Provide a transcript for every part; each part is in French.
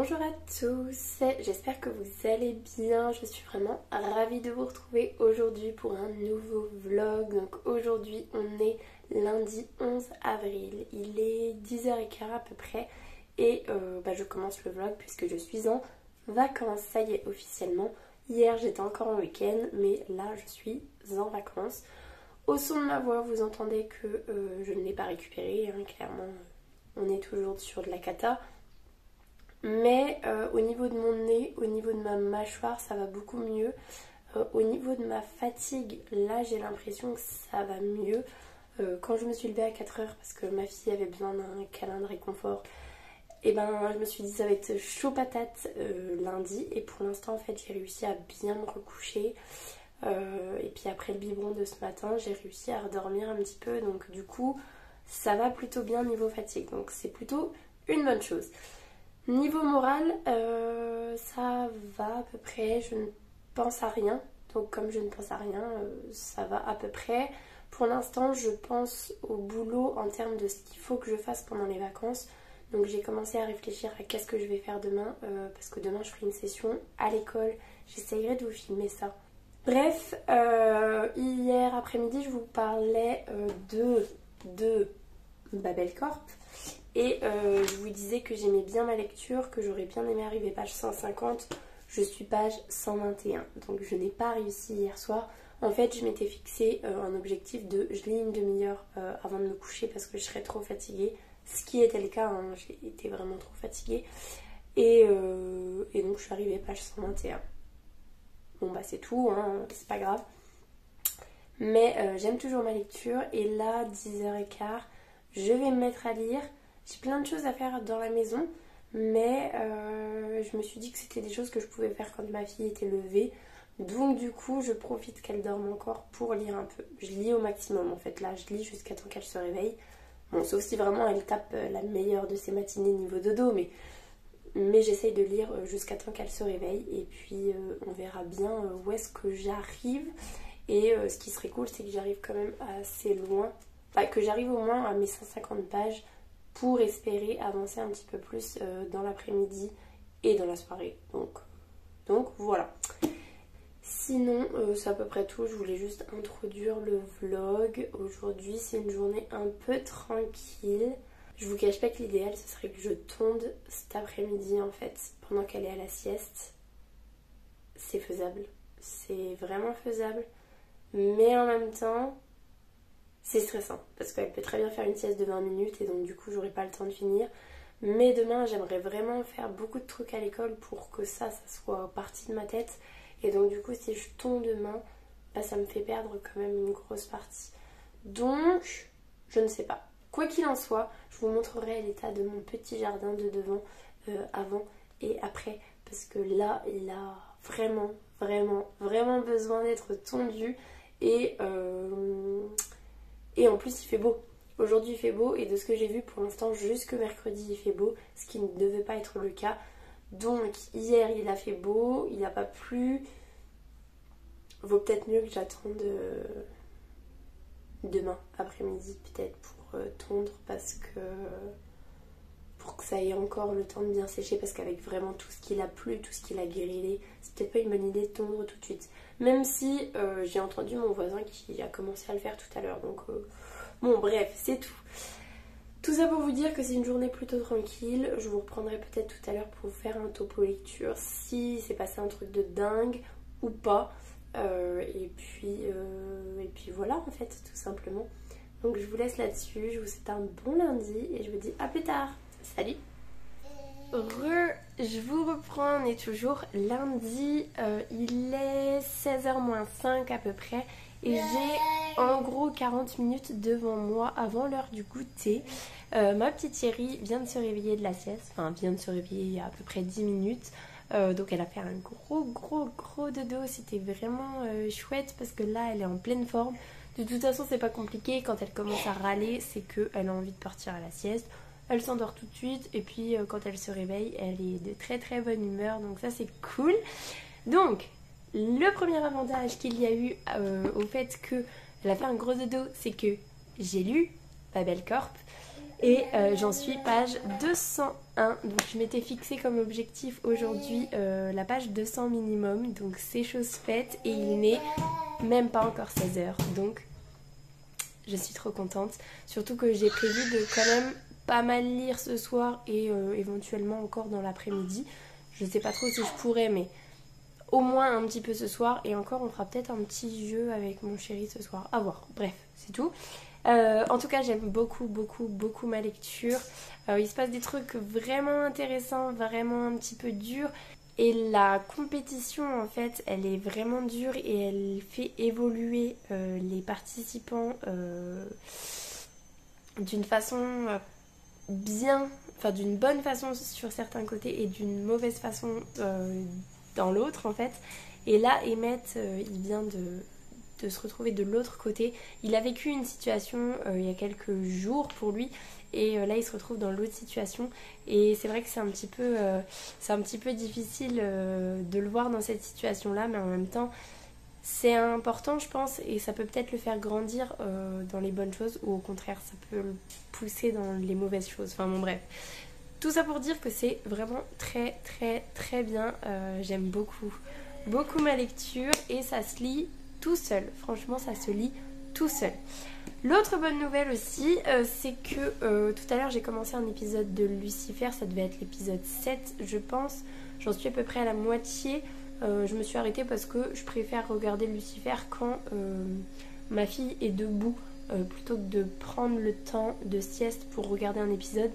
Bonjour à tous, j'espère que vous allez bien, je suis vraiment ravie de vous retrouver aujourd'hui pour un nouveau vlog. Donc aujourd'hui on est lundi 11 avril, il est 10h15 à peu près et je commence le vlog puisque je suis en vacances, ça y est officiellement. Hier j'étais encore en week-end mais là je suis en vacances. Au son de ma voix vous entendez que je ne l'ai pas récupéré, hein, clairement on est toujours sur de la cata. Mais au niveau de mon nez, au niveau de ma mâchoire, ça va beaucoup mieux. Au niveau de ma fatigue, là j'ai l'impression que ça va mieux. Quand je me suis levée à 4h parce que ma fille avait besoin d'un câlin de réconfort, et ben je me suis dit ça va être chaud patate lundi. Et pour l'instant en fait j'ai réussi à bien me recoucher. Et puis après le biberon de ce matin, j'ai réussi à redormir un petit peu. Donc du coup ça va plutôt bien niveau fatigue. Donc c'est plutôt une bonne chose. Niveau moral, ça va à peu près, je ne pense à rien. Donc comme je ne pense à rien, ça va à peu près. Pour l'instant, je pense au boulot en termes de ce qu'il faut que je fasse pendant les vacances. Donc j'ai commencé à réfléchir à qu'est-ce que je vais faire demain. Parce que demain, je ferai une session à l'école. J'essayerai de vous filmer ça. Bref, hier après-midi, je vous parlais de Babel Corp. Et je vous disais que j'aimais bien ma lecture, que j'aurais bien aimé arriver page 150. Je suis page 121. Donc je n'ai pas réussi hier soir. En fait, je m'étais fixé un objectif de je lis une demi-heure avant de me coucher parce que je serais trop fatiguée. Ce qui était le cas, hein, j'ai été vraiment trop fatiguée. Et donc je suis arrivée page 121. Bon bah c'est tout, hein, c'est pas grave. Mais j'aime toujours ma lecture. Et là, 10h15, je vais me mettre à lire. J'ai plein de choses à faire dans la maison, mais je me suis dit que c'était des choses que je pouvais faire quand ma fille était levée. Donc du coup, je profite qu'elle dorme encore pour lire un peu. Je lis au maximum en fait, là je lis jusqu'à temps qu'elle se réveille. Bon, sauf si vraiment elle tape la meilleure de ses matinées niveau dodo, mais j'essaye de lire jusqu'à temps qu'elle se réveille. Et puis on verra bien où est-ce que j'arrive. Et ce qui serait cool, c'est que j'arrive quand même assez loin. Enfin, que j'arrive au moins à mes 150 pages. Pour espérer avancer un petit peu plus dans l'après-midi et dans la soirée. Donc voilà. Sinon, c'est à peu près tout. Je voulais juste introduire le vlog. Aujourd'hui, c'est une journée un peu tranquille. Je vous cache pas que l'idéal, ce serait que je tonde cet après-midi, en fait, pendant qu'elle est à la sieste. C'est faisable. C'est vraiment faisable. Mais en même temps, c'est stressant parce qu'elle peut très bien faire une sieste de 20 minutes et donc du coup j'aurai pas le temps de finir. Mais demain j'aimerais vraiment faire beaucoup de trucs à l'école pour que ça soit parti de ma tête. Et donc du coup si je tombe demain, ça me fait perdre quand même une grosse partie. Donc je ne sais pas. Quoi qu'il en soit, je vous montrerai l'état de mon petit jardin de devant avant et après. Parce que là il a vraiment besoin d'être tondu. Et en plus il fait beau. Aujourd'hui il fait beau et de ce que j'ai vu pour l'instant jusque mercredi il fait beau. Ce qui ne devait pas être le cas. Donc hier il a fait beau, il n'a pas plu. Vaut peut-être mieux que j'attende demain après-midi peut-être pour tondre pour que ça ait encore le temps de bien sécher. Parce qu'avec vraiment tout ce qu'il a plu, tout ce qu'il a grillé, c'est peut-être pas une bonne idée de tondre tout de suite. Même si j'ai entendu mon voisin qui a commencé à le faire tout à l'heure. Donc bon bref, c'est tout. Tout ça pour vous dire que c'est une journée plutôt tranquille. Je vous reprendrai peut-être tout à l'heure pour vous faire un topo lecture si c'est passé un truc de dingue ou pas. Et puis voilà en fait tout simplement. Donc je vous laisse là-dessus. Je vous souhaite un bon lundi et je vous dis à plus tard. Salut. Je vous reprends, on est toujours lundi, il est 16h-5 à peu près et j'ai en gros 40 minutes devant moi avant l'heure du goûter. Ma petite Thierry vient de se réveiller de la sieste, enfin vient de se réveiller il y a à peu près 10 minutes. Donc elle a fait un gros dodo, c'était vraiment chouette parce que là elle est en pleine forme. De toute façon c'est pas compliqué, quand elle commence à râler c'est qu'elle a envie de partir à la sieste. Elle s'endort tout de suite et puis quand elle se réveille, elle est de très bonne humeur. Donc ça c'est cool. Donc le premier avantage qu'il y a eu au fait qu'elle a fait un gros dodo, c'est que j'ai lu Babel Corp. Et j'en suis page 201. Donc je m'étais fixé comme objectif aujourd'hui la page 200 minimum. Donc c'est chose faite et il n'est même pas encore 16h. Donc je suis trop contente. Surtout que j'ai prévu de quand même pas mal lire ce soir et éventuellement encore dans l'après-midi. Je sais pas trop si je pourrais, mais au moins un petit peu ce soir. Et encore, on fera peut-être un petit jeu avec mon chéri ce soir. À voir. Bref, c'est tout. En tout cas, j'aime beaucoup, beaucoup, beaucoup ma lecture. Il se passe des trucs vraiment intéressants, vraiment un petit peu durs. Et la compétition, en fait, elle est vraiment dure et elle fait évoluer les participants d'une façon bien, enfin d'une bonne façon sur certains côtés et d'une mauvaise façon dans l'autre, en fait. Et là, Emmett, il vient de se retrouver de l'autre côté. Il a vécu une situation il y a quelques jours pour lui et là il se retrouve dans l'autre situation et c'est vrai que c'est un petit peu difficile de le voir dans cette situation là, mais en même temps c'est important je pense et ça peut peut-être le faire grandir dans les bonnes choses ou au contraire ça peut le pousser dans les mauvaises choses. Enfin bon bref. Tout ça pour dire que c'est vraiment très très très bien. J'aime beaucoup ma lecture et ça se lit tout seul. Franchement, ça se lit tout seul. L'autre bonne nouvelle aussi, c'est que tout à l'heure j'ai commencé un épisode de Lucifer, ça devait être l'épisode 7 je pense. J'en suis à peu près à la moitié. Je me suis arrêtée parce que je préfère regarder Lucifer quand ma fille est debout plutôt que de prendre le temps de sieste pour regarder un épisode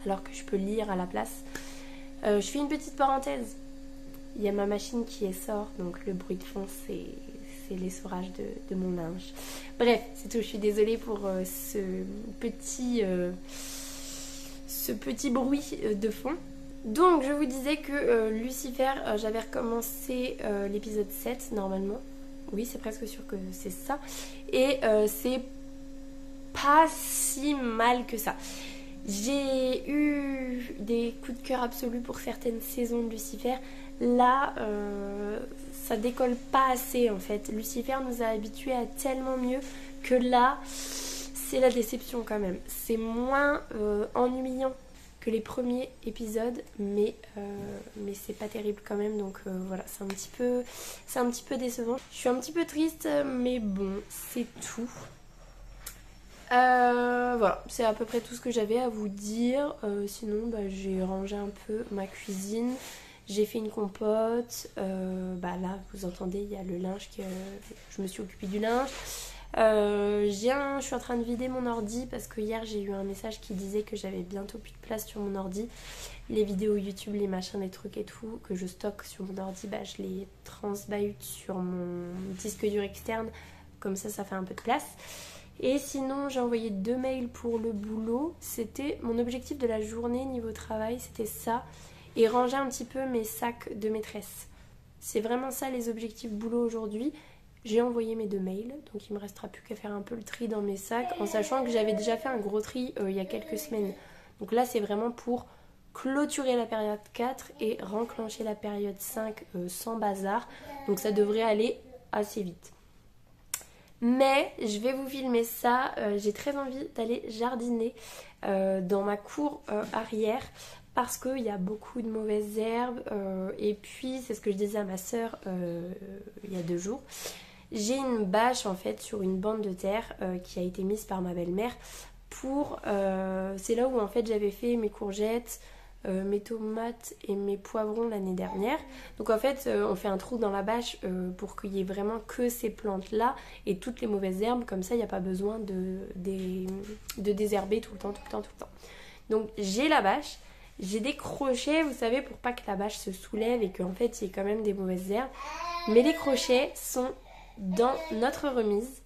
alors que je peux lire à la place. Je fais une petite parenthèse. Il y a ma machine qui sort, donc le bruit de fond c'est l'essorage de mon linge. Bref, c'est tout, je suis désolée pour ce petit bruit de fond. Donc je vous disais que Lucifer, j'avais recommencé l'épisode 7 normalement. Oui, c'est presque sûr que c'est ça. Et c'est pas si mal que ça. J'ai eu des coups de cœur absolus pour certaines saisons de Lucifer. Là, ça décolle pas assez en fait. Lucifer nous a habitués à tellement mieux que là, c'est la déception quand même. C'est moins ennuyant que les premiers épisodes, mais c'est pas terrible quand même. Donc voilà, c'est un petit peu décevant. Je suis un petit peu triste, mais bon, c'est tout. Voilà, c'est à peu près tout ce que j'avais à vous dire. Sinon, j'ai rangé un peu ma cuisine. J'ai fait une compote. Là, vous entendez, il y a le linge que je me suis occupée du linge. Je suis en train de vider mon ordi parce que hier j'ai eu un message qui disait que j'avais bientôt plus de place sur mon ordi. Les vidéos YouTube, les machins, les trucs et tout que je stocke sur mon ordi, je les transbahute sur mon disque dur externe. Comme ça fait un peu de place. Et sinon, j'ai envoyé 2 mails pour le boulot. C'était mon objectif de la journée niveau travail, c'était ça. Et ranger un petit peu mes sacs de maîtresse. C'est vraiment ça les objectifs boulot aujourd'hui. J'ai envoyé mes 2 mails, donc il me restera plus qu'à faire un peu le tri dans mes sacs, en sachant que j'avais déjà fait un gros tri il y a quelques semaines. Donc là, c'est vraiment pour clôturer la période 4 et renclencher la période 5 sans bazar. Donc ça devrait aller assez vite. Mais je vais vous filmer ça. J'ai très envie d'aller jardiner dans ma cour arrière parce qu'il y a beaucoup de mauvaises herbes. Et puis, c'est ce que je disais à ma soeur il y a 2 jours. J'ai une bâche en fait sur une bande de terre qui a été mise par ma belle-mère pour... c'est là où en fait j'avais fait mes courgettes, mes tomates et mes poivrons l'année dernière. Donc en fait on fait un trou dans la bâche pour qu'il y ait vraiment que ces plantes là et toutes les mauvaises herbes, comme ça il n'y a pas besoin de désherber tout le temps. Donc j'ai la bâche, j'ai des crochets, vous savez, pour pas que la bâche se soulève et qu'en fait il y ait quand même des mauvaises herbes, mais les crochets sont dans notre remise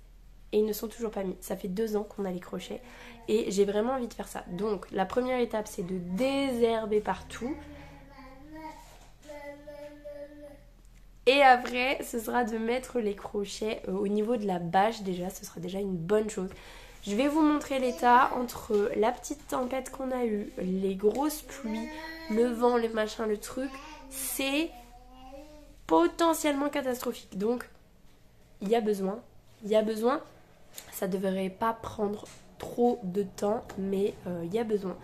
et ils ne sont toujours pas mis. Ça fait 2 ans qu'on a les crochets et j'ai vraiment envie de faire ça. Donc la première étape c'est de désherber partout. Et après ce sera de mettre les crochets au niveau de la bâche déjà. Ce sera déjà une bonne chose. Je vais vous montrer l'état entre la petite tempête qu'on a eue, les grosses pluies, le vent, le machin, le truc. C'est potentiellement catastrophique. Donc il y a besoin. Ça devrait pas prendre trop de temps, mais il y a besoin.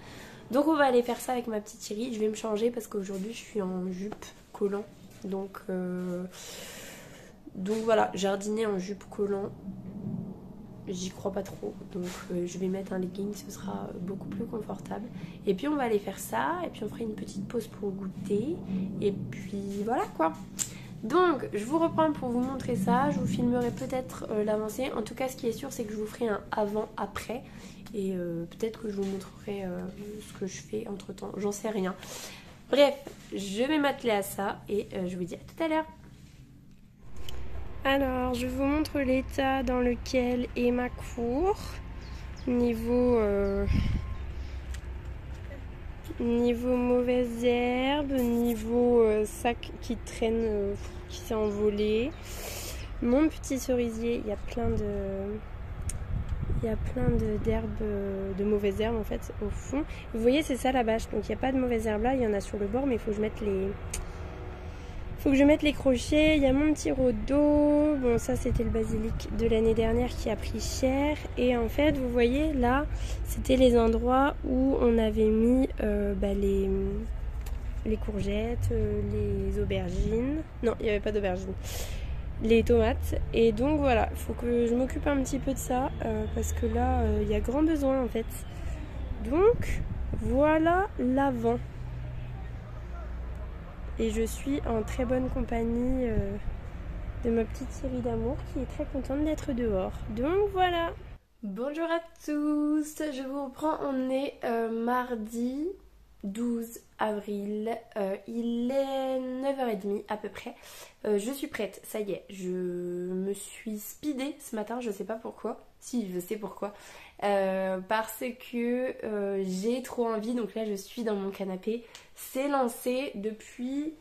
Donc on va aller faire ça avec ma petite chérie. Je vais me changer parce qu'aujourd'hui je suis en jupe collant. Donc voilà, jardiner en jupe collant, j'y crois pas trop. Donc je vais mettre un legging, ce sera beaucoup plus confortable. Et puis on va aller faire ça, et puis on fera une petite pause pour goûter. Et puis voilà quoi. Donc je vous reprends pour vous montrer ça. Je vous filmerai peut-être l'avancée. En tout cas ce qui est sûr c'est que je vous ferai un avant-après. Et peut-être que je vous montrerai ce que je fais entre temps. J'en sais rien. Bref, je vais m'atteler à ça et je vous dis à tout à l'heure. Alors, je vous montre l'état dans lequel est ma cour. Niveau mauvaises herbes, niveau sac qui traîne, qui s'est envolé. Mon petit cerisier, il y a plein d'herbes, de mauvaises herbes en fait au fond. Vous voyez, c'est ça la bâche, donc il n'y a pas de mauvaises herbes là, il y en a sur le bord, mais il faut que je mette les crochets. Il y a mon petit rhodo. Bon, ça c'était le basilic de l'année dernière qui a pris cher. Et en fait, vous voyez là, c'était les endroits où on avait mis les courgettes, les aubergines. Non, il n'y avait pas d'aubergines. Les tomates. Et donc voilà, il faut que je m'occupe un petit peu de ça parce que là, il y a grand besoin en fait. Donc voilà l'avant. Et je suis en très bonne compagnie de ma petite série d'amour qui est très contente d'être dehors. Donc voilà. Bonjour à tous, je vous reprends, on est mardi 12 avril, il est 9h30 à peu près. Je suis prête, ça y est, je me suis speedée ce matin, je sais pas pourquoi. Si, je sais pourquoi. Parce que j'ai trop envie, donc là je suis dans mon canapé. C'est lancé depuis,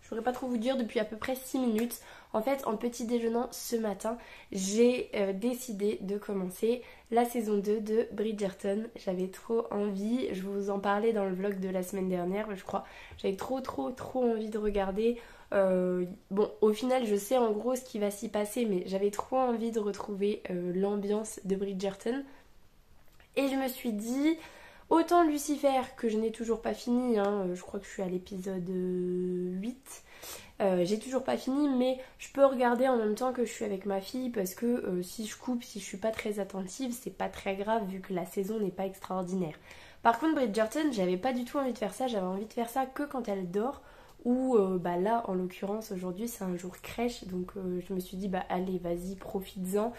je pourrais pas trop vous dire, depuis à peu près 6 minutes. En fait, en petit déjeunant ce matin, j'ai décidé de commencer la saison 2 de Bridgerton. J'avais trop envie, je vous en parlais dans le vlog de la semaine dernière, je crois. J'avais trop envie de regarder. Bon, au final, je sais en gros ce qui va s'y passer, mais j'avais trop envie de retrouver l'ambiance de Bridgerton. Et je me suis dit, autant Lucifer, que je n'ai toujours pas fini, hein, je crois que je suis à l'épisode 8, j'ai toujours pas fini, mais je peux regarder en même temps que je suis avec ma fille, parce que si je coupe, si je suis pas très attentive, c'est pas très grave vu que la saison n'est pas extraordinaire. Par contre, Bridgerton, j'avais pas du tout envie de faire ça, j'avais envie de faire ça que quand elle dort, ou là, en l'occurrence, aujourd'hui, c'est un jour crèche, donc je me suis dit, bah allez, vas-y, profites-en.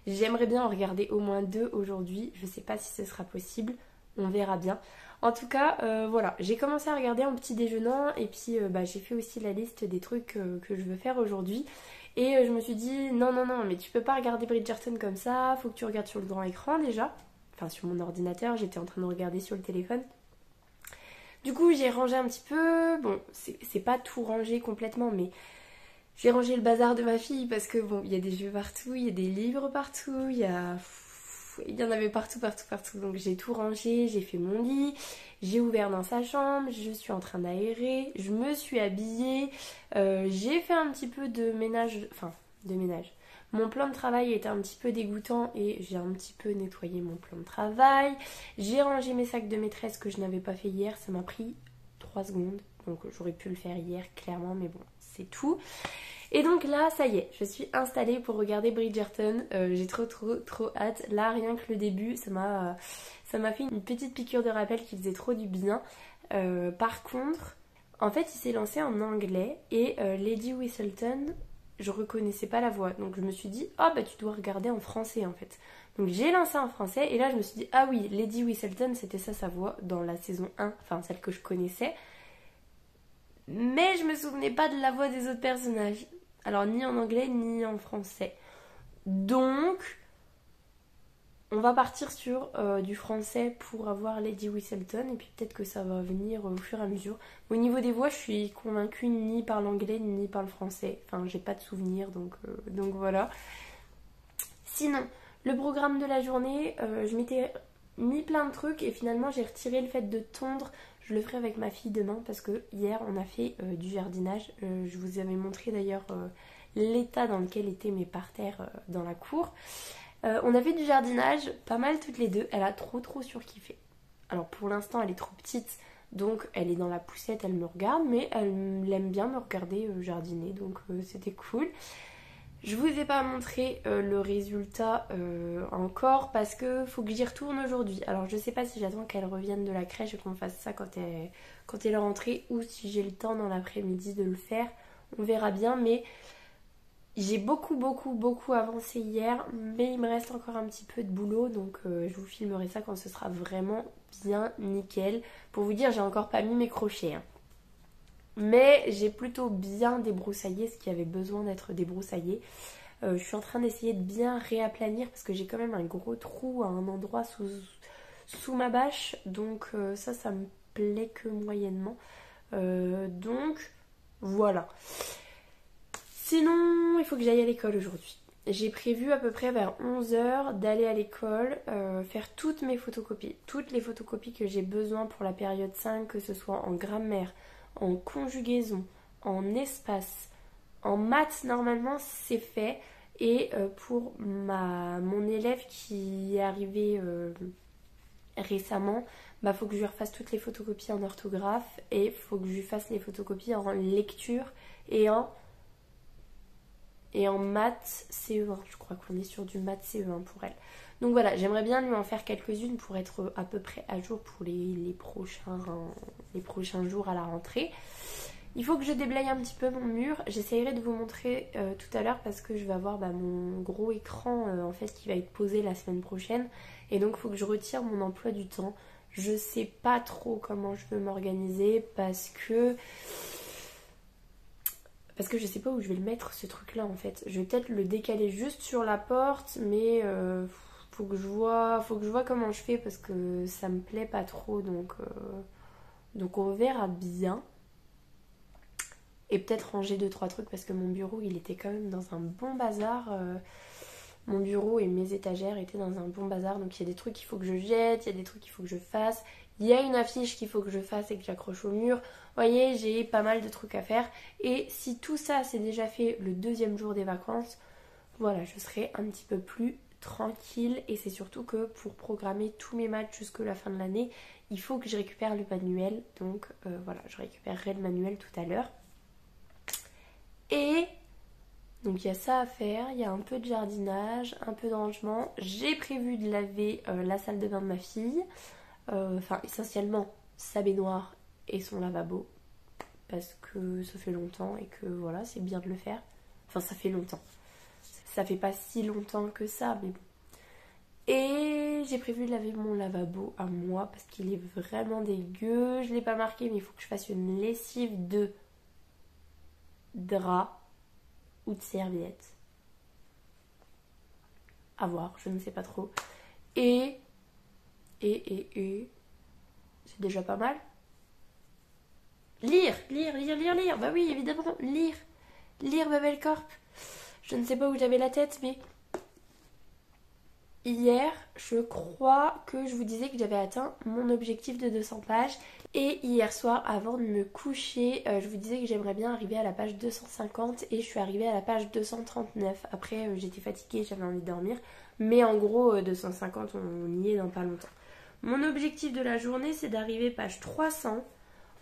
J'aimerais bien en regarder au moins 2 aujourd'hui, je sais pas si ce sera possible, on verra bien. En tout cas, voilà, j'ai commencé à regarder en petit déjeunant et puis j'ai fait aussi la liste des trucs que je veux faire aujourd'hui. Et je me suis dit, non, mais tu peux pas regarder Bridgerton comme ça, faut que tu regardes sur le grand écran déjà. Enfin, sur mon ordinateur, j'étais en train de regarder sur le téléphone. Du coup, j'ai rangé un petit peu, bon, c'est pas tout rangé complètement, mais j'ai rangé le bazar de ma fille parce que bon, il y a des jeux partout, il y a des livres partout, il y en avait partout. Donc j'ai tout rangé, j'ai fait mon lit, j'ai ouvert dans sa chambre, je suis en train d'aérer, je me suis habillée, j'ai fait un petit peu de ménage, Mon plan de travail était un petit peu dégoûtant et j'ai un petit peu nettoyé mon plan de travail. J'ai rangé mes sacs de maîtresse que je n'avais pas fait hier, ça m'a pris 3 secondes. Donc j'aurais pu le faire hier clairement, mais bon, c'est tout. Et donc là, ça y est, je suis installée pour regarder Bridgerton. J'ai trop hâte. Là, rien que le début, ça m'a fait une petite piqûre de rappel qui faisait trop du bien. Par contre, en fait, il s'est lancé en anglais et Lady Whistleton, je reconnaissais pas la voix. Donc je me suis dit, ah bah tu dois regarder en français en fait. Donc j'ai lancé en français et là je me suis dit, ah oui, Lady Whistleton, c'était ça sa voix dans la saison 1, enfin celle que je connaissais. Mais je me souvenais pas de la voix des autres personnages. Alors ni en anglais ni en français. Donc on va partir sur du français pour avoir Lady Whistleton et puis peut-être que ça va venir au fur et à mesure. Au niveau des voix, je suis convaincue ni par l'anglais ni par le français. Enfin, j'ai pas de souvenir donc voilà. Sinon, le programme de la journée, je m'étais mis plein de trucs et finalement j'ai retiré le fait de tondre. Je le ferai avec ma fille demain parce que hier on a fait du jardinage. Je vous avais montré d'ailleurs l'état dans lequel étaient mes parterres dans la cour. On a fait du jardinage, pas mal toutes les deux. Elle a trop surkiffé. Alors pour l'instant elle est trop petite, donc elle est dans la poussette, elle me regarde, mais elle aime bien me regarder jardiner, donc c'était cool. Je vous ai pas montré le résultat encore parce que faut que j'y retourne aujourd'hui. Alors je sais pas si j'attends qu'elle revienne de la crèche et qu'on fasse ça quand elle est rentrée ou si j'ai le temps dans l'après-midi de le faire. On verra bien, mais j'ai beaucoup avancé hier, mais il me reste encore un petit peu de boulot, donc je vous filmerai ça quand ce sera vraiment bien nickel. Pour vous dire, j'ai encore pas mis mes crochets, hein. Mais j'ai plutôt bien débroussaillé ce qui avait besoin d'être débroussaillé. Je suis en train d'essayer de bien réaplanir parce que j'ai quand même un gros trou à un endroit sous ma bâche. Donc ça me plaît que moyennement. Donc voilà. Sinon, il faut que j'aille à l'école aujourd'hui. J'ai prévu à peu près vers 11 h d'aller à l'école, faire toutes mes photocopies. Toutes les photocopies que j'ai besoin pour la période 5, que ce soit en grammaire, en conjugaison, en espace, en maths, normalement c'est fait. Et pour mon élève qui est arrivé récemment, bah faut que je lui refasse toutes les photocopies en orthographe et faut que je lui fasse les photocopies en lecture et en maths CE1. Je crois qu'on est sur du maths CE1 pour elle. Donc voilà, j'aimerais bien lui en faire quelques-unes pour être à peu près à jour pour les prochains jours à la rentrée. Il faut que je déblaye un petit peu mon mur. J'essayerai de vous montrer tout à l'heure parce que je vais avoir mon gros écran en fait qui va être posé la semaine prochaine. Et donc il faut que je retire mon emploi du temps. Je sais pas trop comment je veux m'organiser parce que je sais pas où je vais le mettre ce truc là en fait. Je vais peut-être le décaler juste sur la porte, mais faut que je vois comment je fais parce que ça me plaît pas trop, donc on verra bien. Et peut-être ranger 2-3 trucs parce que mon bureau il était quand même dans un bon bazar. Mon bureau et mes étagères étaient dans un bon bazar, donc il y a des trucs qu'il faut que je jette, il y a des trucs qu'il faut que je fasse. Il y a une affiche qu'il faut que je fasse et que j'accroche au mur. Vous voyez, j'ai pas mal de trucs à faire. Et si tout ça c'est déjà fait le deuxième jour des vacances, voilà, je serai un petit peu plus tranquille. Et c'est surtout que pour programmer tous mes matchs jusque la fin de l'année, il faut que je récupère le manuel. Donc voilà, je récupérerai le manuel tout à l'heure. Et donc il y a ça à faire, il y a un peu de jardinage, un peu de rangement. J'ai prévu de laver la salle de bain de ma fille. Enfin essentiellement sa baignoire et son lavabo. Parce que ça fait longtemps et que voilà, c'est bien de le faire. Enfin ça fait longtemps. Ça fait pas si longtemps que ça, mais bon. Et j'ai prévu de laver mon lavabo à moi parce qu'il est vraiment dégueu. Je l'ai pas marqué, mais il faut que je fasse une lessive de drap ou de serviette. À voir, je ne sais pas trop. Et c'est déjà pas mal. Lire. Bah oui, évidemment, lire. Lire Babel Corp. Je ne sais pas où j'avais la tête, mais hier, je crois que je vous disais que j'avais atteint mon objectif de 200 pages. Et hier soir, avant de me coucher, je vous disais que j'aimerais bien arriver à la page 250 et je suis arrivée à la page 239. Après, j'étais fatiguée, j'avais envie de dormir. Mais en gros, 250, on y est dans pas longtemps. Mon objectif de la journée, c'est d'arriver page 300.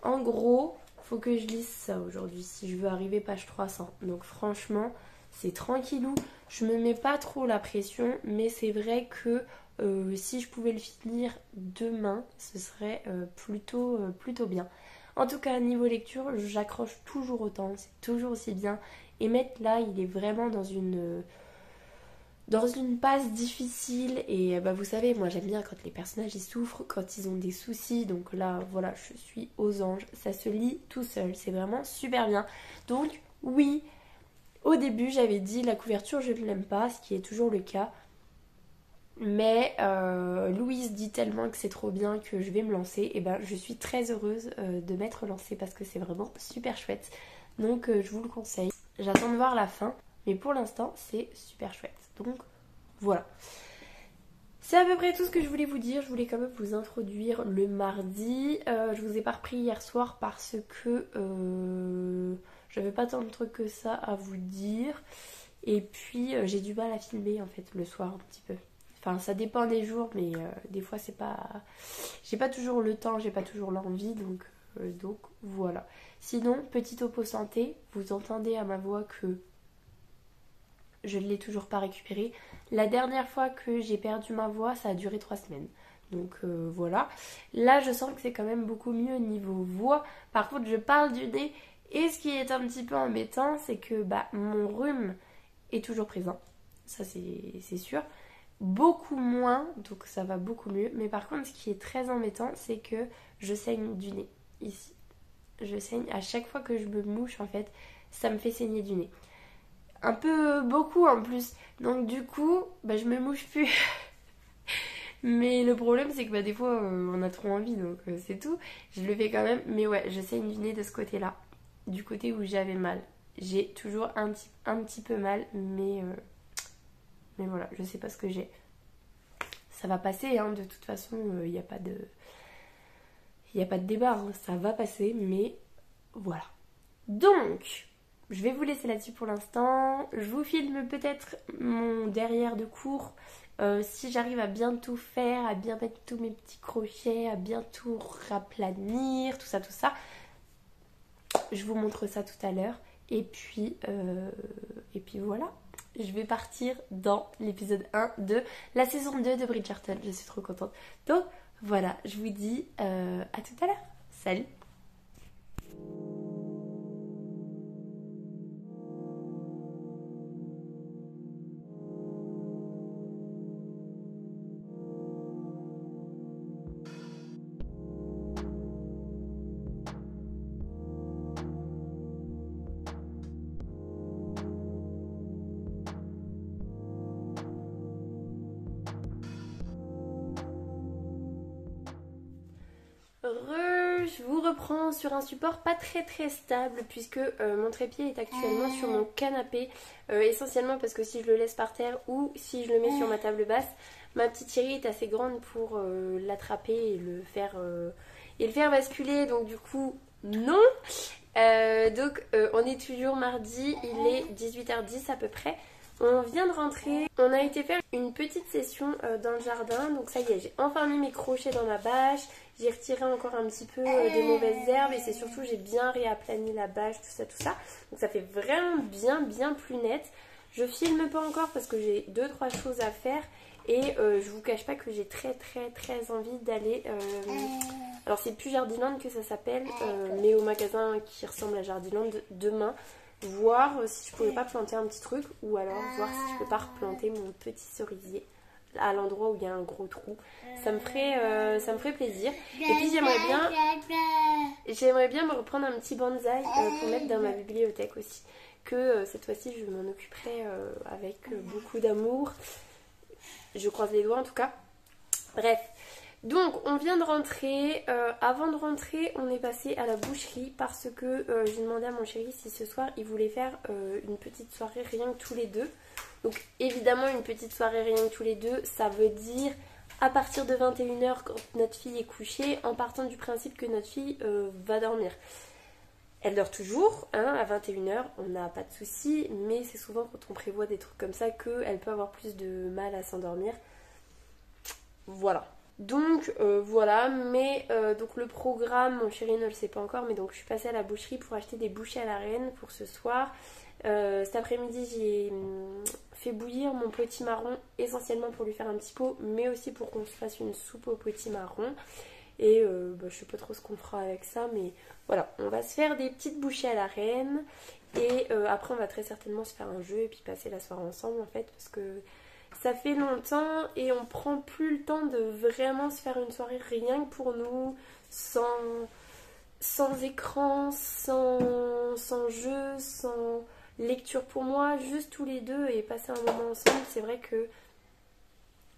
En gros, faut que je lise ça aujourd'hui si je veux arriver page 300. Donc franchement, c'est tranquillou. Je me mets pas trop la pression, mais c'est vrai que si je pouvais le finir demain, ce serait plutôt bien. En tout cas, niveau lecture, j'accroche toujours autant, c'est toujours aussi bien. Et Emmett, là, il est vraiment dans une passe difficile. Et bah, vous savez, moi j'aime bien quand les personnages ils souffrent, quand ils ont des soucis. Donc là, voilà, je suis aux anges. Ça se lit tout seul, c'est vraiment super bien. Donc oui, au début j'avais dit la couverture je ne l'aime pas, ce qui est toujours le cas. Mais Louise dit tellement que c'est trop bien que je vais me lancer. Et ben je suis très heureuse de m'être lancée parce que c'est vraiment super chouette. Donc je vous le conseille. J'attends de voir la fin, mais pour l'instant c'est super chouette. Donc voilà. C'est à peu près tout ce que je voulais vous dire. Je voulais quand même vous introduire le mardi. Je vous ai pas repris hier soir parce que j'avais pas tant de trucs que ça à vous dire. Et puis j'ai du mal à filmer en fait le soir un petit peu. Enfin ça dépend des jours, mais des fois c'est pas... J'ai pas toujours le temps, j'ai pas toujours l'envie, donc voilà. Sinon, petit topo santé, vous entendez à ma voix que je ne l'ai toujours pas récupérée. La dernière fois que j'ai perdu ma voix, ça a duré 3 semaines. Donc voilà. Là, je sens que c'est quand même beaucoup mieux au niveau voix. Par contre, je parle du nez. Et ce qui est un petit peu embêtant, c'est que mon rhume est toujours présent. Ça, c'est sûr. Beaucoup moins, donc ça va beaucoup mieux. Mais par contre, ce qui est très embêtant, c'est que je saigne du nez. Ici. Je saigne. À chaque fois que je me mouche, en fait, ça me fait saigner du nez. Un peu beaucoup en plus. Donc du coup, je me mouche plus. Mais le problème c'est que des fois on a trop envie, donc c'est tout. Je le fais quand même. Mais ouais, je saigne du nez de ce côté-là. Du côté où j'avais mal. J'ai toujours un petit peu mal, mais voilà, je sais pas ce que j'ai. Ça va passer, hein, de toute façon, il n'y a pas de... Il n'y a pas de débat, hein, ça va passer, mais voilà. Donc, je vais vous laisser là-dessus pour l'instant. Je vous filme peut-être mon derrière de cours. Si j'arrive à bien tout faire, à bien mettre tous mes petits crochets, à bien tout raplanir, tout ça. Je vous montre ça tout à l'heure. Et puis voilà. Je vais partir dans l'épisode 1 de la saison 2 de Bridgerton. Je suis trop contente. Donc voilà, je vous dis à tout à l'heure. Salut! Je vous reprends sur un support pas très stable puisque mon trépied est actuellement sur mon canapé, essentiellement parce que si je le laisse par terre ou si je le mets sur ma table basse, ma petite chérie est assez grande pour l'attraper et le faire basculer, donc du coup non. Donc on est toujours mardi, il est 18h10 à peu près. On vient de rentrer, on a été faire une petite session dans le jardin, donc ça y est, j'ai enfin mis mes crochets dans ma bâche, j'ai retiré encore un petit peu des mauvaises herbes et c'est surtout j'ai bien réaplani la bâche, tout ça. Donc ça fait vraiment bien plus net. Je filme pas encore parce que j'ai 2-3 choses à faire et je vous cache pas que j'ai très envie d'aller... Alors c'est plus Jardiland que ça s'appelle, mais au magasin qui ressemble à Jardiland demain. Voir si je pouvais pas planter un petit truc ou alors voir si je peux pas replanter mon petit cerisier à l'endroit où il y a un gros trou. Ça me ferait plaisir. Et puis j'aimerais bien me reprendre un petit bonsaï pour mettre dans ma bibliothèque aussi. Que cette fois-ci je m'en occuperai avec beaucoup d'amour. Je croise les doigts en tout cas. Bref. Donc on vient de rentrer, avant de rentrer on est passé à la boucherie parce que j'ai demandé à mon chéri si ce soir il voulait faire une petite soirée rien que tous les deux. Donc évidemment une petite soirée rien que tous les deux, ça veut dire à partir de 21h quand notre fille est couchée, en partant du principe que notre fille va dormir. Elle dort toujours, hein, à 21h, on n'a pas de soucis, mais c'est souvent quand on prévoit des trucs comme ça qu'elle peut avoir plus de mal à s'endormir. Voilà. Donc voilà, mais donc le programme, mon chéri ne le sait pas encore, mais donc je suis passée à la boucherie pour acheter des bouchées à la reine pour ce soir. Cet après-midi j'ai fait bouillir mon potimarron essentiellement pour lui faire un petit pot, mais aussi pour qu'on se fasse une soupe au potimarron. Et je sais pas trop ce qu'on fera avec ça, mais voilà, on va se faire des petites bouchées à la reine. Et après on va très certainement se faire un jeu et puis passer la soirée ensemble en fait, parce que ça fait longtemps et on prend plus le temps de vraiment se faire une soirée rien que pour nous, sans écran, sans jeu, sans lecture pour moi, juste tous les deux et passer un moment ensemble. C'est vrai que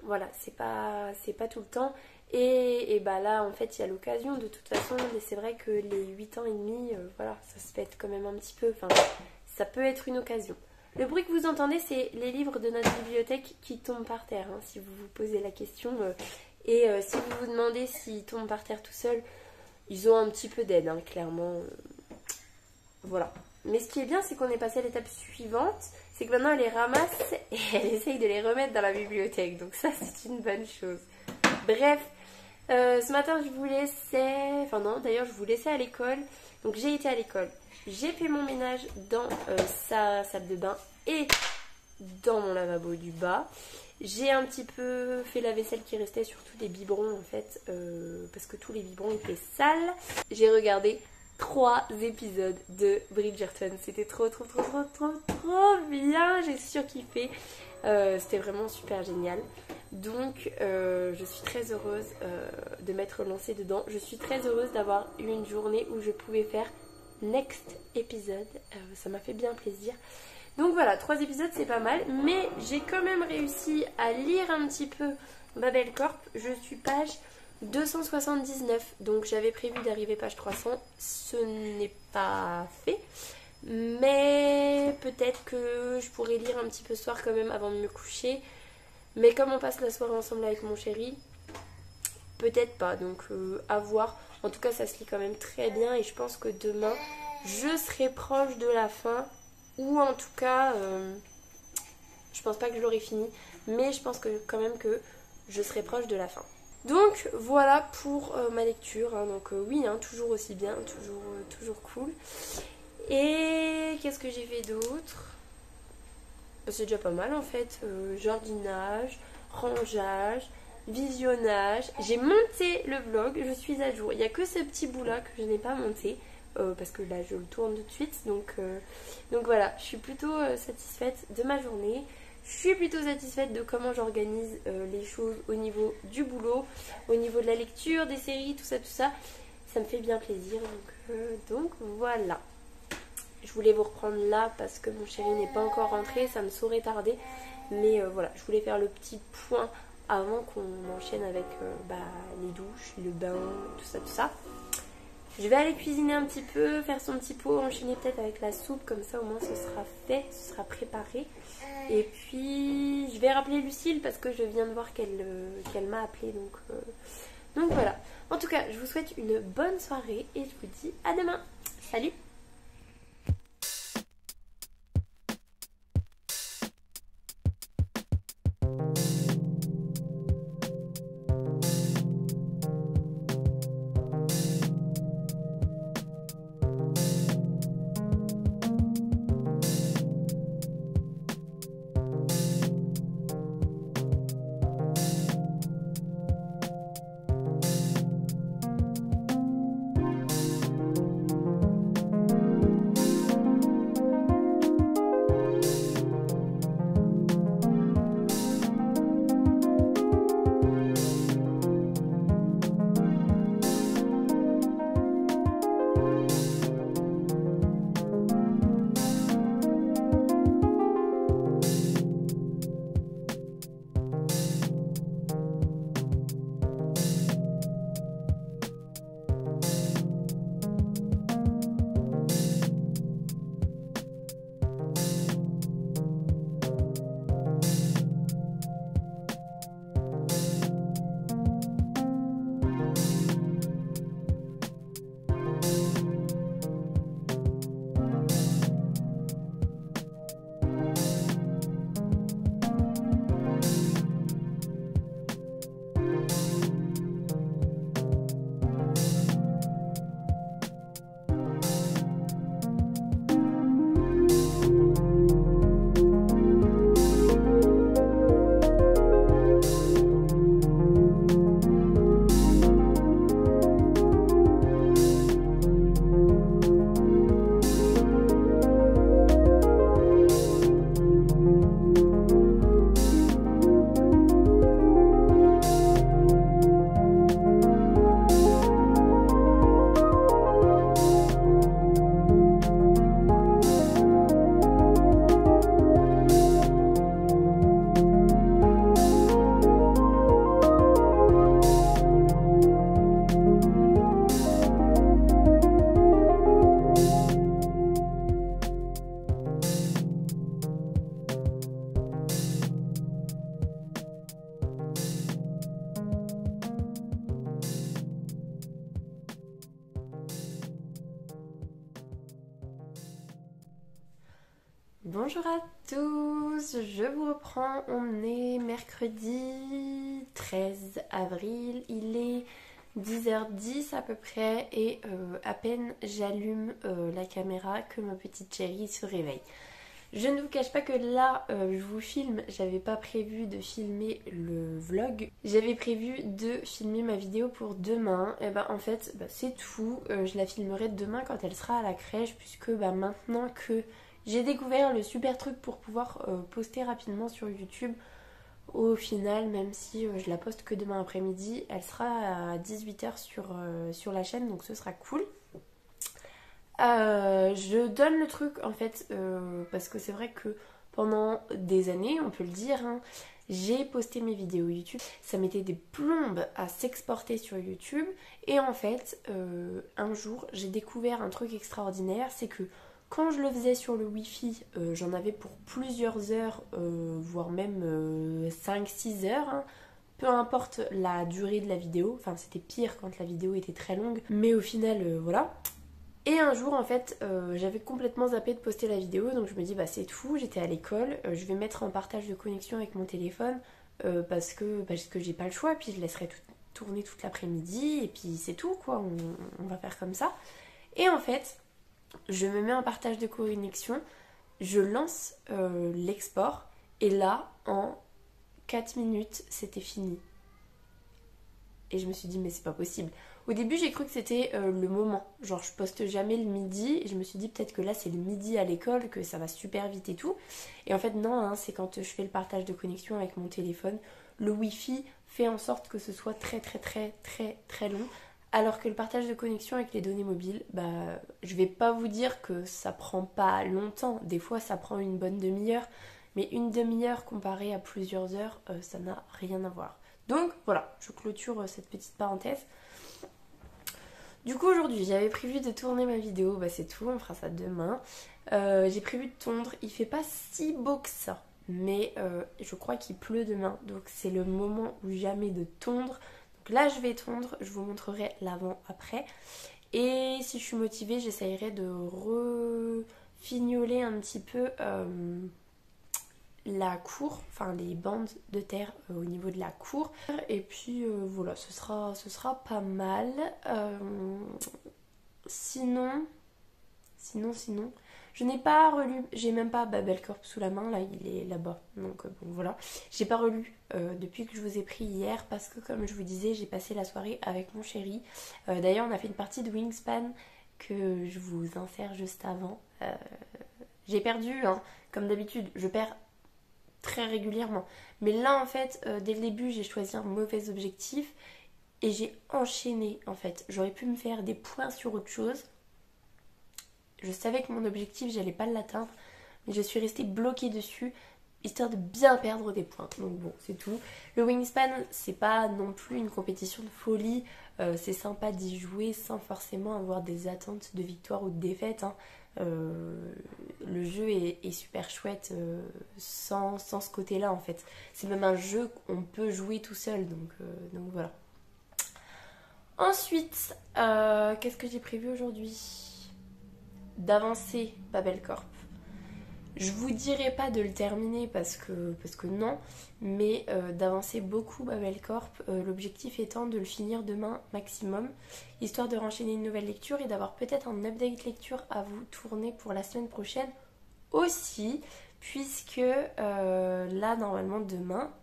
voilà, c'est pas tout le temps. Et là en fait il y a l'occasion de toute façon, mais c'est vrai que les 8 ans et demi, voilà, ça se pète quand même un petit peu, enfin ça peut être une occasion. Le bruit que vous entendez, c'est les livres de notre bibliothèque qui tombent par terre, hein, si vous vous posez la question. Et si vous vous demandez s'ils tombent par terre tout seuls, ils ont un petit peu d'aide, hein, clairement. Voilà. Mais ce qui est bien, c'est qu'on est passé à l'étape suivante. C'est que maintenant elle les ramasse et elle essaye de les remettre dans la bibliothèque. Donc ça, c'est une bonne chose. Bref, ce matin je vous laissais... Enfin non, d'ailleurs je vous laissais à l'école. Donc j'ai été à l'école. J'ai fait mon ménage dans sa salle de bain et dans mon lavabo du bas. J'ai un petit peu fait la vaisselle qui restait sur tous les biberons en fait. Parce que tous les biberons étaient sales. J'ai regardé 3 épisodes de Bridgerton. C'était trop bien. J'ai surkiffé. C'était vraiment super génial. Donc je suis très heureuse de m'être lancée dedans. Je suis très heureuse d'avoir eu une journée où je pouvais faire next épisode. Ça m'a fait bien plaisir. Donc voilà, 3 épisodes c'est pas mal. Mais j'ai quand même réussi à lire un petit peu Babel Corp. Je suis page 279. Donc j'avais prévu d'arriver page 300. Ce n'est pas fait. Mais peut-être que je pourrais lire un petit peu ce soir quand même avant de me coucher. Mais comme on passe la soirée ensemble avec mon chéri, peut-être pas. Donc à voir. En tout cas ça se lit quand même très bien. Et je pense que demain je serai proche de la fin. Ou en tout cas je pense pas que je l'aurai fini. Mais je pense que quand même que je serai proche de la fin. Donc voilà pour ma lecture. Hein. Donc oui, hein, toujours aussi bien. Toujours cool. Et qu'est-ce que j'ai fait d'autre? C'est déjà pas mal en fait. Jardinage, rangeage, visionnage. J'ai monté le vlog, je suis à jour. Il n'y a que ce petit bout là que je n'ai pas monté. Parce que là je le tourne tout de suite. Donc voilà, je suis plutôt satisfaite de ma journée. Je suis plutôt satisfaite de comment j'organise les choses au niveau du boulot, au niveau de la lecture, des séries, tout ça. Ça me fait bien plaisir. Donc voilà. Je voulais vous reprendre là parce que mon chéri n'est pas encore rentré, ça me saurait tarder. Mais voilà, je voulais faire le petit point avant qu'on enchaîne avec les douches, le bain, tout ça. Je vais aller cuisiner un petit peu, faire son petit pot, enchaîner peut-être avec la soupe, comme ça au moins ce sera fait, ce sera préparé. Et puis je vais rappeler Lucille parce que je viens de voir qu'elle m'a appelé. Donc voilà. En tout cas, je vous souhaite une bonne soirée et je vous dis à demain. Salut! Bonjour à tous, je vous reprends, on est mercredi 13 avril, il est 10h10 à peu près et à peine j'allume la caméra que ma petite chérie se réveille. Je ne vous cache pas que là je vous filme, j'avais pas prévu de filmer le vlog, j'avais prévu de filmer ma vidéo pour demain, et en fait c'est tout, je la filmerai demain quand elle sera à la crèche puisque maintenant que j'ai découvert le super truc pour pouvoir poster rapidement sur YouTube. Au final, même si je la poste que demain après-midi, elle sera à 18h sur la chaîne, donc ce sera cool. Je donne le truc en fait, parce que c'est vrai que pendant des années, on peut le dire, hein, j'ai posté mes vidéos YouTube. Ça mettait des plombes à s'exporter sur YouTube. Et en fait, un jour, j'ai découvert un truc extraordinaire, c'est que quand je le faisais sur le Wi-Fi, j'en avais pour plusieurs heures, voire même 5-6 heures. Hein. Peu importe la durée de la vidéo, enfin c'était pire quand la vidéo était très longue, mais au final, voilà. Et un jour en fait, j'avais complètement zappé de poster la vidéo, donc je me dis c'est tout, j'étais à l'école, je vais mettre en partage de connexion avec mon téléphone, parce que j'ai pas le choix, puis je laisserai tourner toute l'après-midi, et puis c'est tout quoi, on va faire comme ça. Et en fait, je me mets en partage de connexion, je lance l'export et là en 4 minutes c'était fini. Et je me suis dit mais c'est pas possible. Au début j'ai cru que c'était le moment, genre je poste jamais le midi et je me suis dit peut-être que là c'est le midi à l'école, que ça va super vite et tout. Et en fait non, hein, c'est quand je fais le partage de connexion avec mon téléphone, le Wi-Fi fait en sorte que ce soit très long. Alors que le partage de connexion avec les données mobiles, je vais pas vous dire que ça prend pas longtemps. Des fois, ça prend une bonne demi-heure. Mais une demi-heure comparée à plusieurs heures, ça n'a rien à voir. Donc voilà, je clôture cette petite parenthèse. Du coup, aujourd'hui, j'avais prévu de tourner ma vidéo. C'est tout, on fera ça demain. J'ai prévu de tondre. Il fait pas si beau que ça. Mais je crois qu'il pleut demain. Donc c'est le moment ou jamais de tondre. Donc là je vais tondre, je vous montrerai l'avant-après. Et si je suis motivée, j'essayerai de refignoler un petit peu la cour, enfin les bandes de terre au niveau de la cour. Et puis voilà, ce sera pas mal. Sinon, je n'ai pas relu, j'ai même pas Babelcorp sous la main, là il est là-bas, donc bon voilà. J'ai pas relu depuis que je vous ai pris hier parce que comme je vous disais, j'ai passé la soirée avec mon chéri. D'ailleurs on a fait une partie de Wingspan que je vous insère juste avant. J'ai perdu, hein, comme d'habitude, je perds très régulièrement. Mais là en fait, dès le début j'ai choisi un mauvais objectif et j'ai enchaîné en fait. J'aurais pu me faire des points sur autre chose. Je savais que mon objectif, j'allais pas l'atteindre, mais je suis restée bloquée dessus, histoire de bien perdre des points. Donc bon, c'est tout. Le Wingspan, c'est pas non plus une compétition de folie. C'est sympa d'y jouer sans forcément avoir des attentes de victoire ou de défaite. Hein. Le jeu est super chouette sans ce côté-là en fait. C'est même un jeu qu'on peut jouer tout seul, donc voilà. Ensuite, qu'est-ce que j'ai prévu aujourd'hui ? D'avancer Babelcorp. Je vous dirai pas de le terminer parce que non, mais d'avancer beaucoup Babelcorp, l'objectif étant de le finir demain maximum, histoire de renchaîner une nouvelle lecture et d'avoir peut-être un update lecture à vous tourner pour la semaine prochaine aussi, puisque là normalement demain,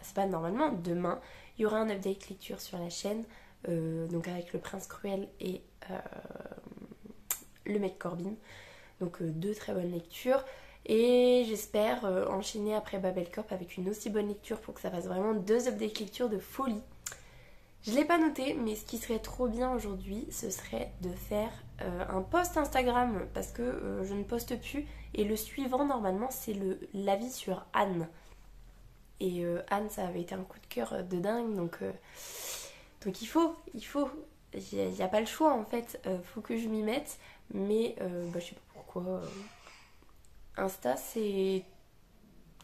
c'est pas normalement, demain, il y aura un update lecture sur la chaîne, donc avec le Prince Cruel et le Mec Corbin, donc deux très bonnes lectures et j'espère enchaîner après Babelcorp avec une aussi bonne lecture pour que ça fasse vraiment deux updates lecture de folie. Je l'ai pas noté, mais ce qui serait trop bien aujourd'hui, ce serait de faire un post Instagram parce que je ne poste plus et le suivant normalement c'est l'avis sur Anne. Et Anne, ça avait été un coup de cœur de dingue, donc il faut, il n'y a pas le choix en fait, faut que je m'y mette. Mais je sais pas pourquoi. Insta, c'est.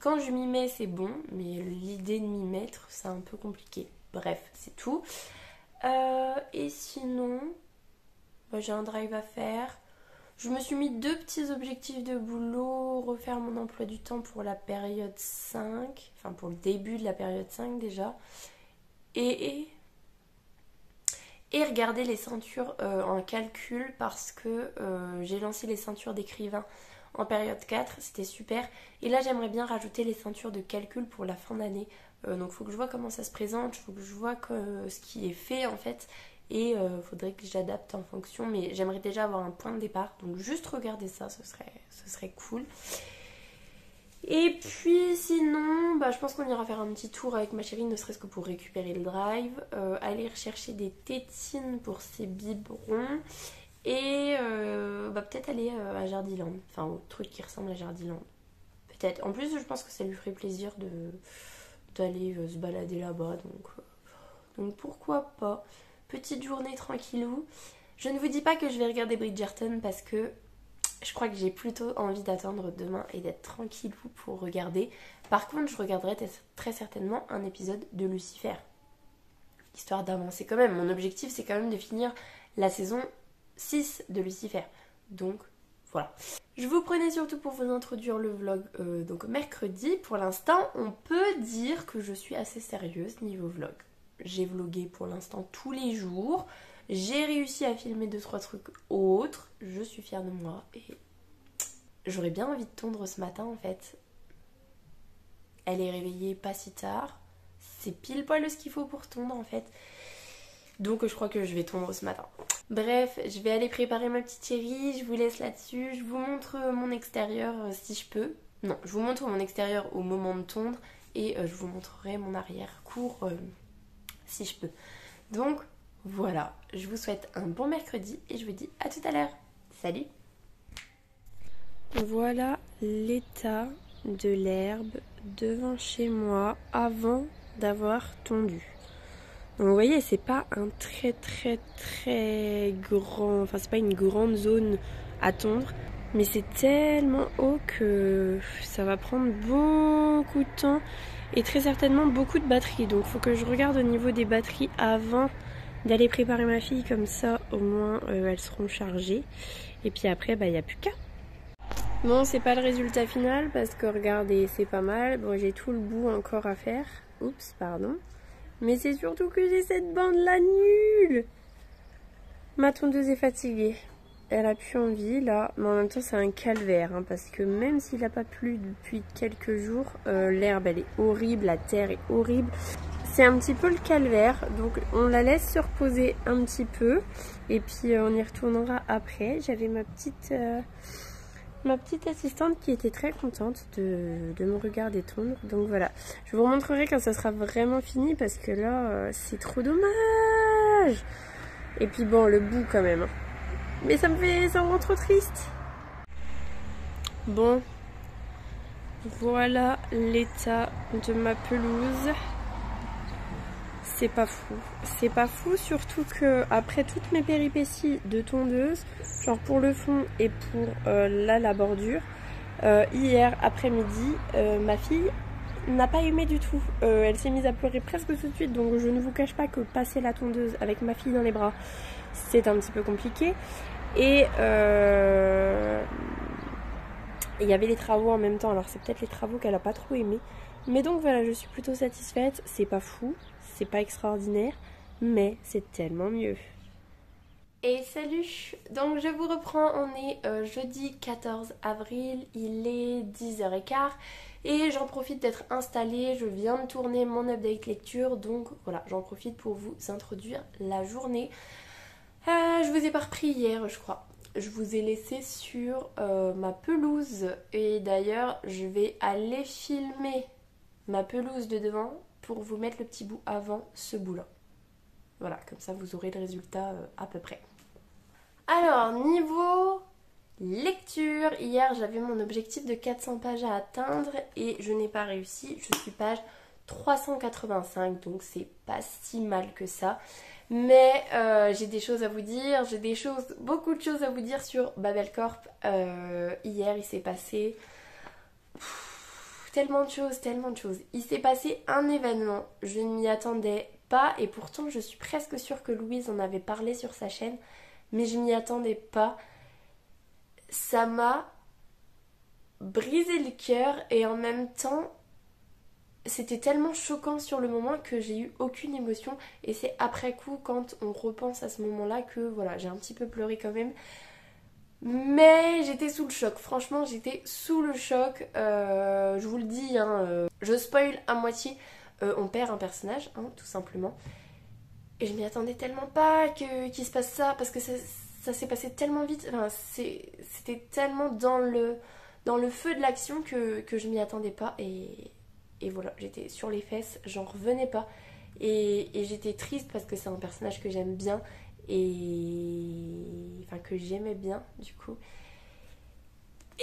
Quand je m'y mets, c'est bon, mais l'idée de m'y mettre, c'est un peu compliqué. Bref, c'est tout. Et sinon, j'ai un drive à faire. Je me suis mis 2 petits objectifs de boulot, refaire mon emploi du temps pour la période 5, enfin pour le début de la période 5 déjà, et regarder les ceintures en calcul parce que j'ai lancé les ceintures d'écrivain en période 4, c'était super. Et là j'aimerais bien rajouter les ceintures de calcul pour la fin d'année. Donc il faut que je vois comment ça se présente, il faut que je vois ce qui est fait en fait. Et il faudrait que j'adapte en fonction. Mais j'aimerais déjà avoir un point de départ. Donc juste regarder ça, ce serait cool. Et puis sinon, je pense qu'on ira faire un petit tour avec ma chérie, ne serait-ce que pour récupérer le drive. Aller rechercher des tétines pour ses biberons. Et peut-être aller à Jardiland. Enfin au truc qui ressemble à Jardiland. Peut-être. En plus je pense que ça lui ferait plaisir d'aller se balader là-bas. Donc pourquoi pas. Petite journée tranquillou. Je ne vous dis pas que je vais regarder Bridgerton parce que je crois que j'ai plutôt envie d'attendre demain et d'être tranquillou pour regarder. Par contre, je regarderai très certainement un épisode de Lucifer. Histoire d'avancer quand même. Mon objectif, c'est quand même de finir la saison 6 de Lucifer. Donc, voilà. Je vous prenais surtout pour vous introduire le vlog donc mercredi. Pour l'instant, on peut dire que je suis assez sérieuse niveau vlog. J'ai vlogué pour l'instant tous les jours. J'ai réussi à filmer 2-3 trucs autres. Je suis fière de moi et j'aurais bien envie de tondre ce matin en fait. Elle est réveillée pas si tard. C'est pile poil ce qu'il faut pour tondre en fait. Donc je crois que je vais tondre ce matin. Bref, je vais aller préparer ma petite chérie. Je vous laisse là-dessus. Je vous montre mon extérieur si je peux. Non, je vous montre mon extérieur au moment de tondre. Et je vous montrerai mon arrière-cour si je peux. Donc voilà, je vous souhaite un bon mercredi et je vous dis à tout à l'heure. Salut! Voilà l'état de l'herbe devant chez moi avant d'avoir tondu. Donc vous voyez, c'est pas un très grand, enfin c'est pas une grande zone à tondre, mais c'est tellement haut que ça va prendre beaucoup de temps et très certainement beaucoup de batterie. Donc faut que je regarde au niveau des batteries avant d'aller préparer ma fille, comme ça au moins elles seront chargées. Et puis après, il n'y a plus qu'à. Bon, c'est pas le résultat final parce que regardez, c'est pas mal. Bon, j'ai tout le bout encore à faire. Oups, pardon. Mais c'est surtout que j'ai cette bande là nulle. Ma tondeuse est fatiguée. Elle a plus envie là. Mais en même temps, c'est un calvaire. Hein, parce que même s'il n'a pas plu depuis quelques jours, l'herbe elle est horrible, la terre est horrible. C'est un petit peu le calvaire. Donc on la laisse se reposer un petit peu. Et puis on y retournera après. J'avais ma petite assistante qui était très contente de me regarder tondre. Donc voilà, je vous remontrerai quand ça sera vraiment fini parce que là, c'est trop dommage. Et puis bon, le bout quand même. Mais ça me rend trop triste. Bon, voilà l'état de ma pelouse. C'est pas fou. C'est pas fou, surtout que après toutes mes péripéties de tondeuse, genre pour le fond et pour la bordure, hier après-midi, ma fille n'a pas aimé du tout. Elle s'est mise à pleurer presque tout de suite, donc je ne vous cache pas que passer la tondeuse avec ma fille dans les bras, c'est un petit peu compliqué. Et il y avait les travaux en même temps, alors c'est peut-être les travaux qu'elle a pas trop aimé. Mais donc voilà, je suis plutôt satisfaite. C'est pas fou, c'est pas extraordinaire, mais c'est tellement mieux. Et salut! Donc je vous reprends, on est jeudi 14 avril, il est 10h15 et j'en profite d'être installée, je viens de tourner mon update lecture, donc voilà, j'en profite pour vous introduire la journée. Je vous ai pas repris hier, je crois. Je vous ai laissé sur ma pelouse et d'ailleurs je vais aller filmer ma pelouse de devant pour vous mettre le petit bout avant ce bout-là. Voilà, comme ça vous aurez le résultat à peu près. Alors, niveau lecture, hier j'avais mon objectif de 400 pages à atteindre et je n'ai pas réussi. Je suis page 385, donc c'est pas si mal que ça. Mais j'ai des choses à vous dire, beaucoup de choses à vous dire sur Babel Corp. Hier il s'est passé tellement de choses. Il s'est passé un événement, je ne m'y attendais pas et pourtant je suis presque sûre que Louise en avait parlé sur sa chaîne, mais je m'y attendais pas. ça m'a brisé le cœur et en même temps c'était tellement choquant sur le moment que j'ai eu aucune émotion et c'est après coup quand on repense à ce moment-là que voilà, j'ai un petit peu pleuré quand même. Mais j'étais sous le choc, franchement j'étais sous le choc, je vous le dis, hein, je spoil à moitié, on perd un personnage, hein, tout simplement. Et je m'y attendais tellement pas qu'il se passe ça, parce que ça s'est passé tellement vite, enfin, c'était tellement dans le feu de l'action que je m'y attendais pas. Et voilà, j'étais sur les fesses, j'en revenais pas. Et j'étais triste parce que c'est un personnage que j'aime bien, et enfin que j'aimais bien du coup.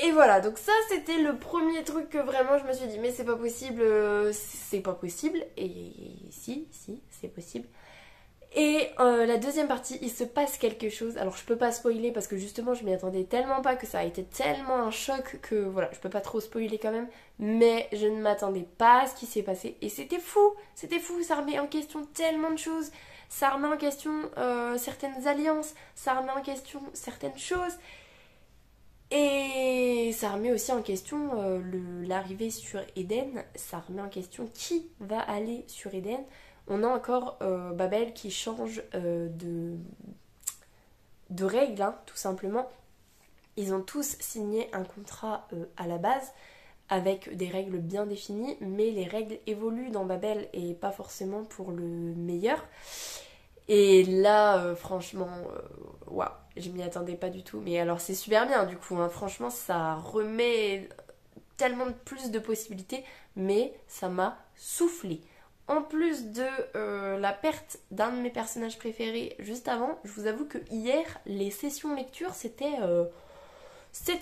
Et voilà, donc ça c'était le premier truc que vraiment je me suis dit mais c'est pas possible, c'est pas possible. Et si, c'est possible. Et la deuxième partie, il se passe quelque chose. Alors je peux pas spoiler parce que justement je m'y attendais tellement pas, que ça a été tellement un choc que voilà, je peux pas trop spoiler quand même. Mais je ne m'attendais pas à ce qui s'est passé. Et c'était fou, ça remet en question tellement de choses. Ça remet en question certaines alliances, ça remet en question certaines choses. Et ça remet aussi en question l'arrivée sur Eden. Ça remet en question qui va aller sur Eden. On a encore Babel qui change de règles, hein, tout simplement. Ils ont tous signé un contrat à la base avec des règles bien définies, mais les règles évoluent dans Babel et pas forcément pour le meilleur. Et là, franchement, waouh, je m'y attendais pas du tout. Mais alors c'est super bien du coup, hein. Franchement ça remet tellement plus de possibilités, mais ça m'a soufflé. En plus de la perte d'un de mes personnages préférés juste avant, je vous avoue que hier, les sessions lecture, c'était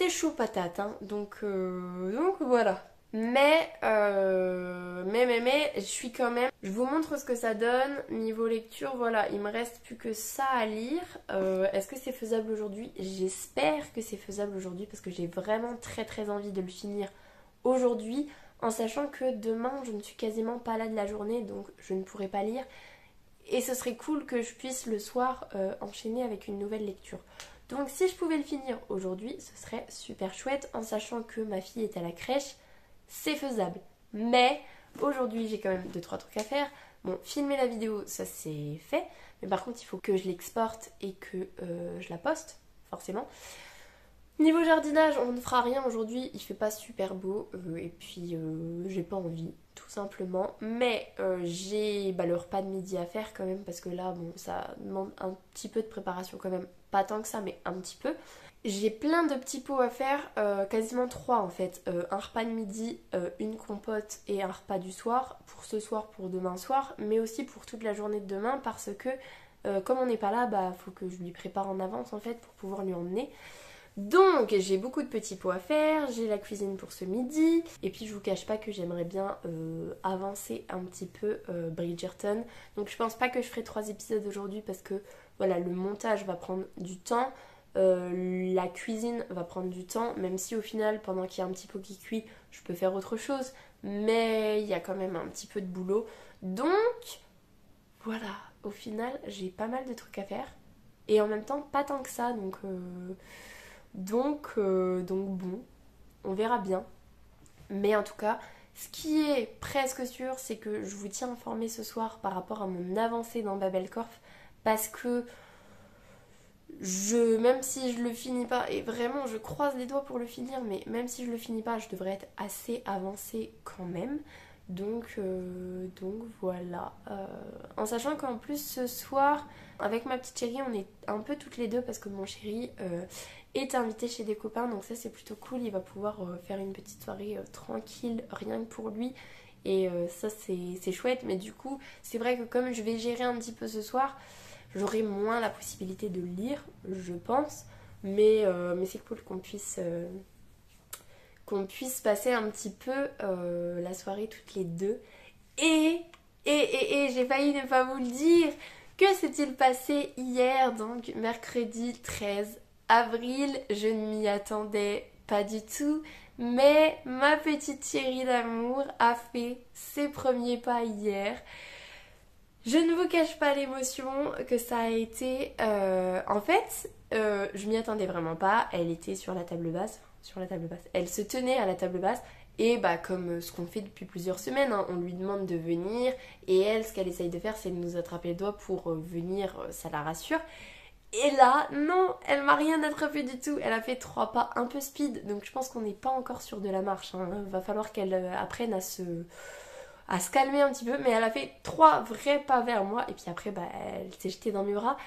chaud patate, hein. Donc voilà. Mais, je suis quand même... Je vous montre ce que ça donne. Niveau lecture, voilà, il me reste plus que ça à lire. Est-ce que c'est faisable aujourd'hui? J'espère que c'est faisable aujourd'hui parce que j'ai vraiment très très envie de le finir aujourd'hui, en sachant que demain je ne suis quasiment pas là de la journée, donc je ne pourrai pas lire. Et ce serait cool que je puisse le soir enchaîner avec une nouvelle lecture. Donc si je pouvais le finir aujourd'hui, ce serait super chouette, en sachant que ma fille est à la crèche, c'est faisable. Mais aujourd'hui j'ai quand même 2-3 trucs à faire. Bon, filmer la vidéo, ça c'est fait, mais par contre il faut que je l'exporte et que je la poste, forcément. Niveau jardinage, on ne fera rien aujourd'hui, il fait pas super beau et puis j'ai pas envie, tout simplement. Mais j'ai le repas de midi à faire quand même parce que là, bon, ça demande un petit peu de préparation quand même. Pas tant que ça, mais un petit peu. J'ai plein de petits pots à faire, quasiment 3 en fait. Un repas de midi, une compote et un repas du soir. Pour ce soir, pour demain soir, mais aussi pour toute la journée de demain parce que comme on n'est pas là, bah faut que je lui prépare en avance en fait pour pouvoir lui emmener. Donc j'ai beaucoup de petits pots à faire, j'ai la cuisine pour ce midi, et puis je vous cache pas que j'aimerais bien avancer un petit peu Bridgerton. Donc je pense pas que je ferai 3 épisodes aujourd'hui parce que voilà, le montage va prendre du temps, la cuisine va prendre du temps, même si au final pendant qu'il y a un petit pot qui cuit, je peux faire autre chose, mais il y a quand même un petit peu de boulot. Donc voilà, au final j'ai pas mal de trucs à faire, et en même temps pas tant que ça, donc bon, on verra bien. Mais en tout cas, ce qui est presque sûr, c'est que je vous tiens informé ce soir par rapport à mon avancée dans Babelkorf. Parce que même si je le finis pas, et vraiment je croise les doigts pour le finir, mais même si je le finis pas, je devrais être assez avancée quand même. Donc voilà. En sachant qu'en plus ce soir, avec ma petite chérie, on est un peu toutes les deux parce que mon chéri est invité chez des copains. Donc ça c'est plutôt cool, il va pouvoir faire une petite soirée tranquille, rien que pour lui. Et ça c'est chouette. Mais du coup, c'est vrai que comme je vais gérer un petit peu ce soir, j'aurai moins la possibilité de lire, je pense. Mais c'est cool qu'on puisse passer un petit peu la soirée toutes les deux. Et j'ai failli ne pas vous le dire. Que s'est-il passé hier, donc mercredi 13 avril? Je ne m'y attendais pas du tout. Mais ma petite chérie d'amour a fait ses premiers pas hier. Je ne vous cache pas l'émotion que ça a été. En fait, je m'y attendais vraiment pas. Elle était sur la table basse. Sur la table basse. Elle se tenait à la table basse. Et bah comme ce qu'on fait depuis plusieurs semaines, hein, on lui demande de venir. Et elle, ce qu'elle essaye de faire, c'est de nous attraper le doigt pour venir, ça la rassure. Et là, non, elle m'a rien attrapé du tout. Elle a fait 3 pas un peu speed. Donc je pense qu'on n'est pas encore sur de la marche, hein. Va falloir qu'elle apprenne à se calmer un petit peu, mais elle a fait 3 vrais pas vers moi et puis après bah, elle s'est jetée dans mes bras.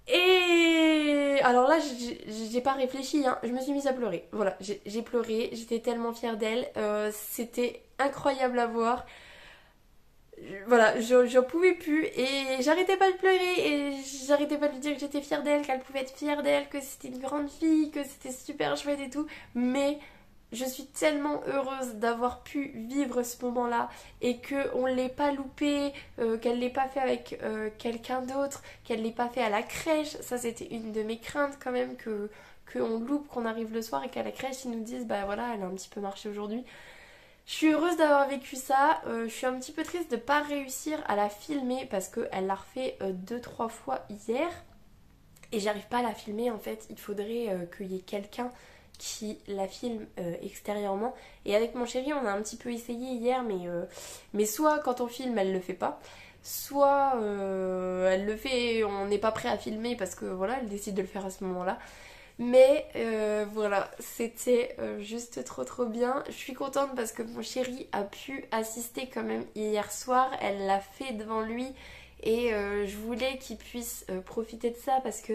Et alors là j'ai pas réfléchi, hein. Je me suis mise à pleurer. Voilà, j'ai pleuré, j'étais tellement fière d'elle. C'était incroyable à voir. Voilà, j'en pouvais plus et j'arrêtais pas de pleurer et j'arrêtais pas de lui dire que j'étais fière d'elle, qu'elle pouvait être fière d'elle, que c'était une grande fille, que c'était super chouette et tout. Mais je suis tellement heureuse d'avoir pu vivre ce moment-là et qu'on ne l'ait pas loupé, qu'elle ne l'ait pas fait avec quelqu'un d'autre, qu'elle ne l'ait pas fait à la crèche. Ça, c'était une de mes craintes quand même, qu'on loupe, qu'on arrive le soir et qu'à la crèche, ils nous disent bah voilà, elle a un petit peu marché aujourd'hui. Je suis heureuse d'avoir vécu ça. Je suis un petit peu triste de ne pas réussir à la filmer parce qu'elle l'a refait 2-3 fois hier. Et j'arrive pas à la filmer en fait. Il faudrait qu'il y ait quelqu'un qui la filme extérieurement. Et avec mon chéri, on a un petit peu essayé hier, mais soit quand on filme, elle le fait pas. Soit elle le fait, on n'est pas prêt à filmer parce que voilà, elle décide de le faire à ce moment-là. Mais voilà, c'était juste trop bien. Je suis contente parce que mon chéri a pu assister quand même hier soir. Elle l'a fait devant lui et je voulais qu'il puisse profiter de ça parce que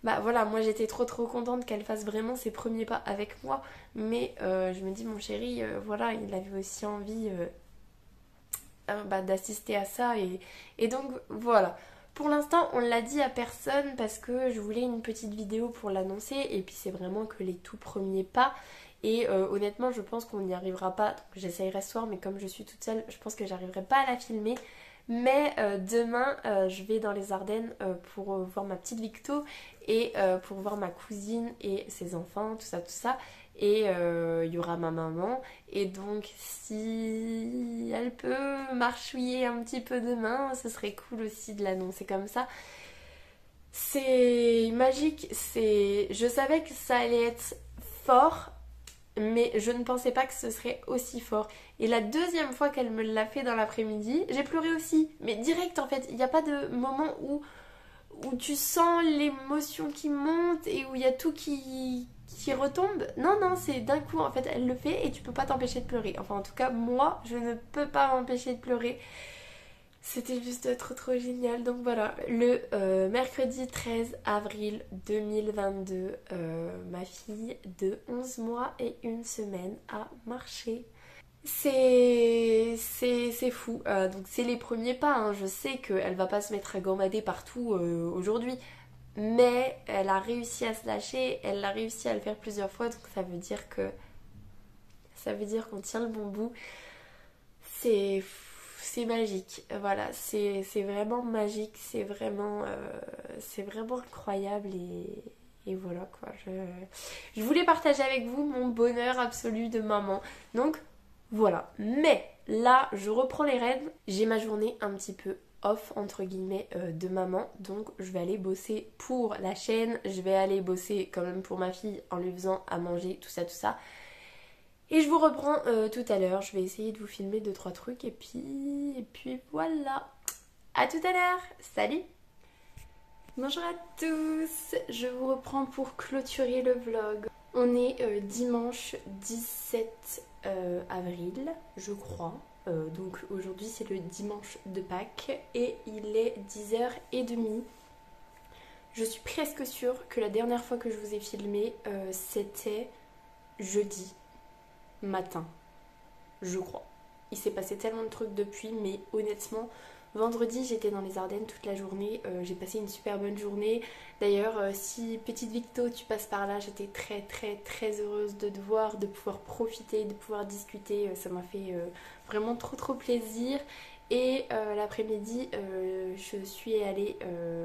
bah voilà, moi j'étais trop contente qu'elle fasse vraiment ses premiers pas avec moi. Mais je me dis mon chéri, voilà, il avait aussi envie bah, d'assister à ça et donc voilà. Pour l'instant, on l'a dit à personne parce que je voulais une petite vidéo pour l'annoncer et puis c'est vraiment que les tout premiers pas. Et honnêtement, je pense qu'on n'y arrivera pas. Donc j'essayerai ce soir, mais comme je suis toute seule, je pense que j'arriverai pas à la filmer. Mais demain, je vais dans les Ardennes pour voir ma petite Victo et pour voir ma cousine et ses enfants, tout ça, tout ça. Et il y aura ma maman. Et donc, si elle peut marchouiller un petit peu demain, ce serait cool aussi de l'annoncer comme ça. C'est magique. Je savais que ça allait être fort, mais je ne pensais pas que ce serait aussi fort. Et la deuxième fois qu'elle me l'a fait dans l'après-midi, j'ai pleuré aussi. Mais direct en fait, il n'y a pas de moment où tu sens l'émotion qui monte et où il y a tout qui retombe. Non, non, c'est d'un coup en fait, elle le fait et tu peux pas t'empêcher de pleurer. Enfin en tout cas, moi, je ne peux pas m'empêcher de pleurer. C'était juste trop génial. Donc voilà, le mercredi 13 avril 2022, ma fille de 11 mois et 1 semaine a marché. C'est fou. Donc c'est les premiers pas, hein. Je sais qu'elle va pas se mettre à gambader partout aujourd'hui. Mais elle a réussi à se lâcher, elle a réussi à le faire plusieurs fois. Donc ça veut dire qu'on tient le bon bout. C'est magique. Voilà, c'est vraiment magique, c'est vraiment incroyable et voilà quoi. Je voulais partager avec vous mon bonheur absolu de maman. Donc voilà. Mais là, je reprends les rênes. J'ai ma journée un petit peu off entre guillemets de maman. Donc je vais aller bosser pour la chaîne. Je vais aller bosser quand même pour ma fille en lui faisant à manger, tout ça, tout ça. Et je vous reprends tout à l'heure. Je vais essayer de vous filmer 2-3 trucs et puis voilà. À tout à l'heure. Salut. Bonjour à tous. Je vous reprends pour clôturer le vlog. On est dimanche 17 avril, je crois. Donc aujourd'hui c'est le dimanche de Pâques et il est 10h30. Je suis presque sûre que la dernière fois que je vous ai filmé c'était jeudi matin, je crois. Il s'est passé tellement de trucs depuis, mais honnêtement, vendredi j'étais dans les Ardennes toute la journée, j'ai passé une super bonne journée. D'ailleurs, si petite Victo tu passes par là, j'étais très heureuse de te voir, de pouvoir profiter, de pouvoir discuter, ça m'a fait vraiment trop plaisir. Et l'après-midi, je suis allée,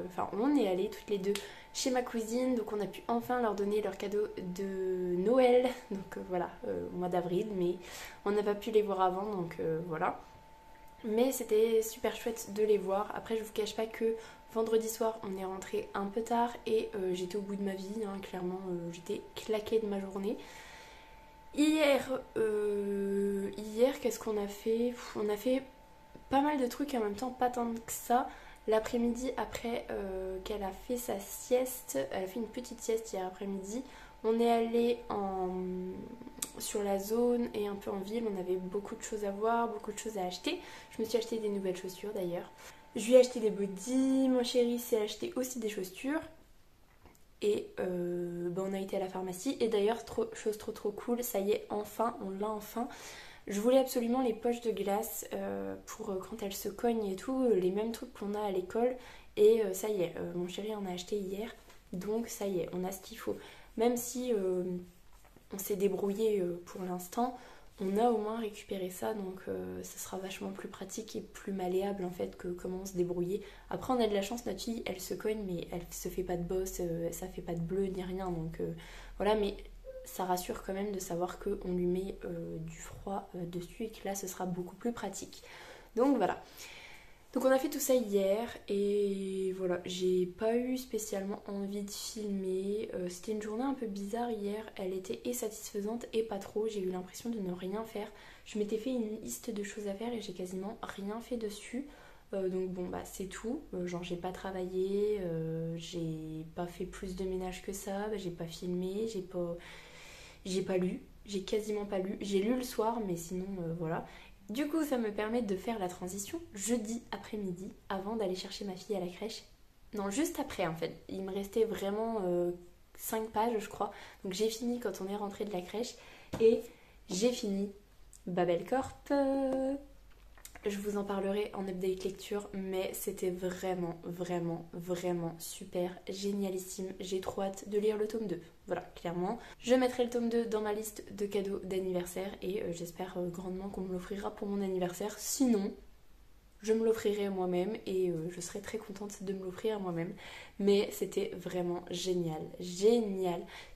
enfin on est allés toutes les deux chez ma cousine, donc on a pu enfin leur donner leur cadeau de Noël, donc voilà, au mois d'avril, mais on n'a pas pu les voir avant, donc voilà. Mais c'était super chouette de les voir. Après je vous cache pas que vendredi soir on est rentré un peu tard et j'étais au bout de ma vie, hein, clairement j'étais claquée de ma journée. Hier qu'est-ce qu'on a fait? On a fait pas mal de trucs et en même temps pas tant que ça. L'après-midi, après qu'elle a fait sa sieste, elle a fait une petite sieste hier après-midi. On est allé sur la zone et un peu en ville. On avait beaucoup de choses à voir, beaucoup de choses à acheter. Je me suis acheté des nouvelles chaussures d'ailleurs. Je lui ai acheté des bodys. Mon chéri s'est acheté aussi des chaussures. Et on a été à la pharmacie. Et d'ailleurs, chose trop cool, ça y est, enfin, on l'a enfin. Je voulais absolument les poches de glace pour quand elles se cognent et tout, les mêmes trucs qu'on a à l'école. Et ça y est, mon chéri en a acheté hier. Donc ça y est, on a ce qu'il faut. Même si on s'est débrouillé pour l'instant, on a au moins récupéré ça. Donc ça sera vachement plus pratique et plus malléable en fait que comment se débrouiller. Après on a de la chance, notre fille, elle se cogne mais elle se fait pas de bosse, ça fait pas de bleu ni rien. Donc voilà, mais ça rassure quand même de savoir qu'on lui met du froid dessus et que là ce sera beaucoup plus pratique. Donc voilà. Donc on a fait tout ça hier et voilà, j'ai pas eu spécialement envie de filmer. C'était une journée un peu bizarre hier, elle était et satisfaisante et pas trop. J'ai eu l'impression de ne rien faire. Je m'étais fait une liste de choses à faire et j'ai quasiment rien fait dessus. Donc bon bah c'est tout, genre j'ai pas travaillé, j'ai pas fait plus de ménage que ça, bah, j'ai pas filmé, j'ai pas lu, j'ai quasiment pas lu. J'ai lu le soir, mais sinon, voilà. Du coup, ça me permet de faire la transition jeudi après-midi, avant d'aller chercher ma fille à la crèche. Non, juste après, en fait. Il me restait vraiment 5 pages, je crois. Donc j'ai fini quand on est rentré de la crèche. Et j'ai fini Babel Corp. Je vous en parlerai en update lecture, mais c'était vraiment super, génialissime. J'ai trop hâte de lire le tome 2. Voilà, clairement. Je mettrai le tome 2 dans ma liste de cadeaux d'anniversaire et j'espère grandement qu'on me l'offrira pour mon anniversaire. Sinon, je me l'offrirai moi-même et je serai très contente de me l'offrir moi-même. Mais c'était vraiment génial.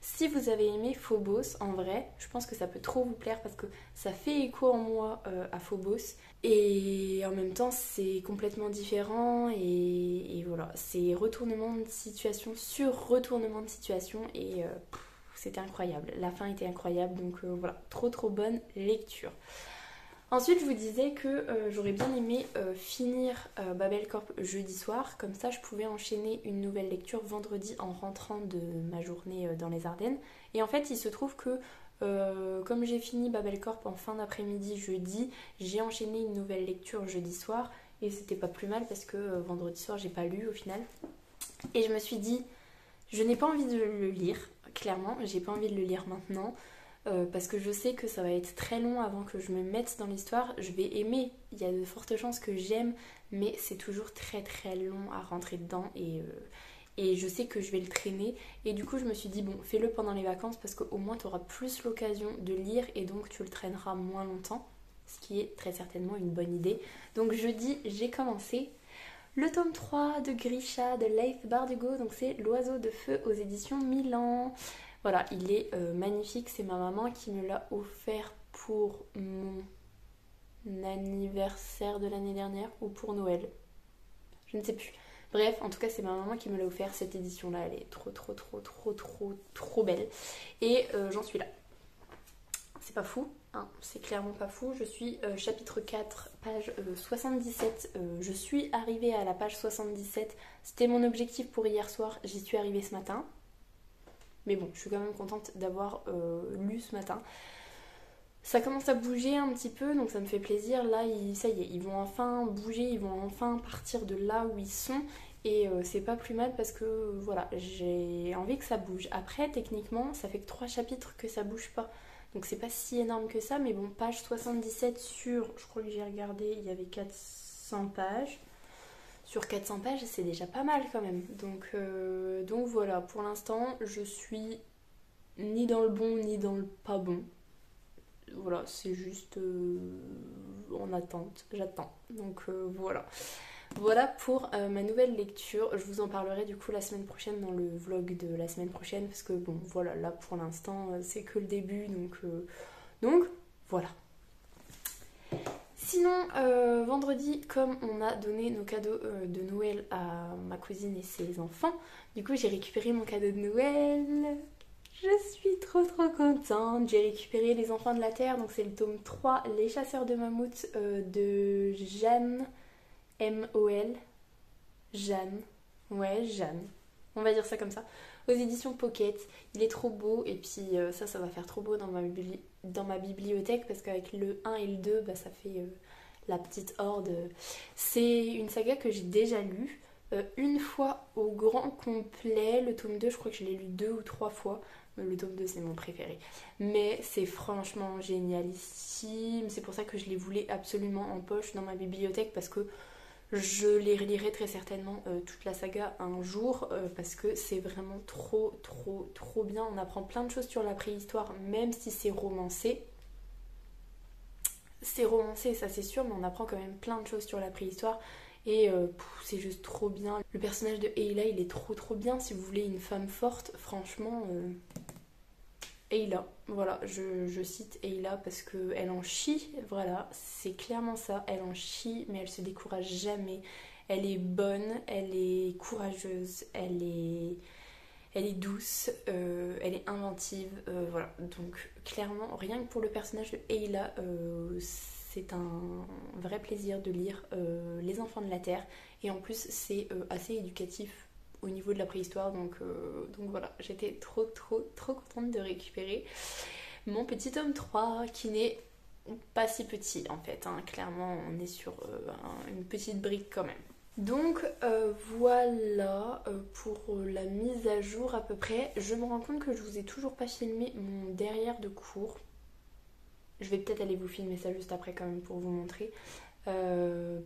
Si vous avez aimé Phobos, en vrai, je pense que ça peut trop vous plaire parce que ça fait écho en moi à Phobos. Et en même temps, c'est complètement différent et voilà, c'est retournement de situation sur retournement de situation et c'était incroyable. La fin était incroyable, donc voilà, trop bonne lecture. Ensuite, je vous disais que j'aurais bien aimé finir Babel Corp jeudi soir. Comme ça, je pouvais enchaîner une nouvelle lecture vendredi en rentrant de ma journée dans les Ardennes. Et en fait, il se trouve que comme j'ai fini Babel Corp en fin d'après-midi jeudi, j'ai enchaîné une nouvelle lecture jeudi soir. Et c'était pas plus mal parce que vendredi soir, j'ai pas lu au final. Et je me suis dit, je n'ai pas envie de le lire, clairement. J'ai pas envie de le lire maintenant. Parce que je sais que ça va être très long avant que je me mette dans l'histoire. Je vais aimer, il y a de fortes chances que j'aime, mais c'est toujours très long à rentrer dedans et je sais que je vais le traîner. Et du coup, je me suis dit, bon, fais-le pendant les vacances parce qu'au moins tu auras plus l'occasion de lire et donc tu le traîneras moins longtemps, ce qui est très certainement une bonne idée. Donc jeudi, j'ai commencé le tome 3 de Grisha de Leif Bardugo, donc c'est L'Oiseau de Feu aux éditions Milan. Voilà, il est magnifique, c'est ma maman qui me l'a offert pour mon anniversaire de l'année dernière ou pour Noël. Je ne sais plus. Bref, en tout cas, c'est ma maman qui me l'a offert cette édition-là. Elle est trop belle. Et j'en suis là. C'est pas fou, hein, c'est clairement pas fou. Je suis chapitre 4, page 77. Je suis arrivée à la page 77. C'était mon objectif pour hier soir. J'y suis arrivée ce matin. Mais bon, je suis quand même contente d'avoir lu ce matin. Ça commence à bouger un petit peu, donc ça me fait plaisir. Là, ça y est, ils vont enfin bouger, ils vont enfin partir de là où ils sont. Et c'est pas plus mal parce que voilà, j'ai envie que ça bouge. Après, techniquement, ça fait que 3 chapitres que ça bouge pas. Donc c'est pas si énorme que ça, mais bon, page 77 sur, je crois que j'ai regardé, il y avait 400 pages. Sur 400 pages, c'est déjà pas mal quand même. Donc voilà, pour l'instant, je suis ni dans le bon ni dans le pas bon. Voilà, c'est juste en attente, j'attends. Donc voilà. Voilà pour ma nouvelle lecture. Je vous en parlerai du coup la semaine prochaine dans le vlog de la semaine prochaine parce que bon voilà, là pour l'instant c'est que le début donc voilà. Sinon, vendredi, comme on a donné nos cadeaux de Noël à ma cousine et ses enfants, du coup j'ai récupéré mon cadeau de Noël. Je suis trop contente. J'ai récupéré Les Enfants de la Terre, donc c'est le tome 3, Les Chasseurs de Mammouth de Jeanne M.O.L. Jeanne. Ouais, Jeanne. On va dire ça comme ça. Aux éditions Pocket. Il est trop beau et puis ça va faire trop beau dans ma bibliothèque parce qu'avec le 1 et le 2, bah, ça fait la petite horde. C'est une saga que j'ai déjà lue. Une fois au grand complet, le tome 2, je crois que je l'ai lu 2 ou 3 fois. Le tome 2 c'est mon préféré. Mais c'est franchement génialissime. C'est pour ça que je les voulais absolument en poche dans ma bibliothèque parce que je les relirai très certainement toute la saga un jour parce que c'est vraiment trop bien. On apprend plein de choses sur la préhistoire même si c'est romancé. C'est romancé, ça c'est sûr, mais on apprend quand même plein de choses sur la préhistoire. Et c'est juste trop bien. Le personnage de Ayla, il est trop bien. Si vous voulez une femme forte, franchement, Ayla. Voilà, je cite Ayla parce qu'elle en chie. Voilà, c'est clairement ça. Elle en chie, mais elle se décourage jamais. Elle est bonne, elle est courageuse, elle est douce, elle est inventive. Voilà, donc clairement, rien que pour le personnage de Ayla, c'est un vrai plaisir de lire Les Enfants de la Terre. Et en plus, c'est assez éducatif au niveau de la préhistoire. Donc voilà, j'étais trop contente de récupérer mon petit tome 3 qui n'est pas si petit en fait. Hein. Clairement, on est sur une petite brique quand même. Donc voilà pour la mise à jour à peu près. Je me rends compte que je vous ai toujours pas filmé mon derrière de cours. Je vais peut-être aller vous filmer ça juste après quand même pour vous montrer.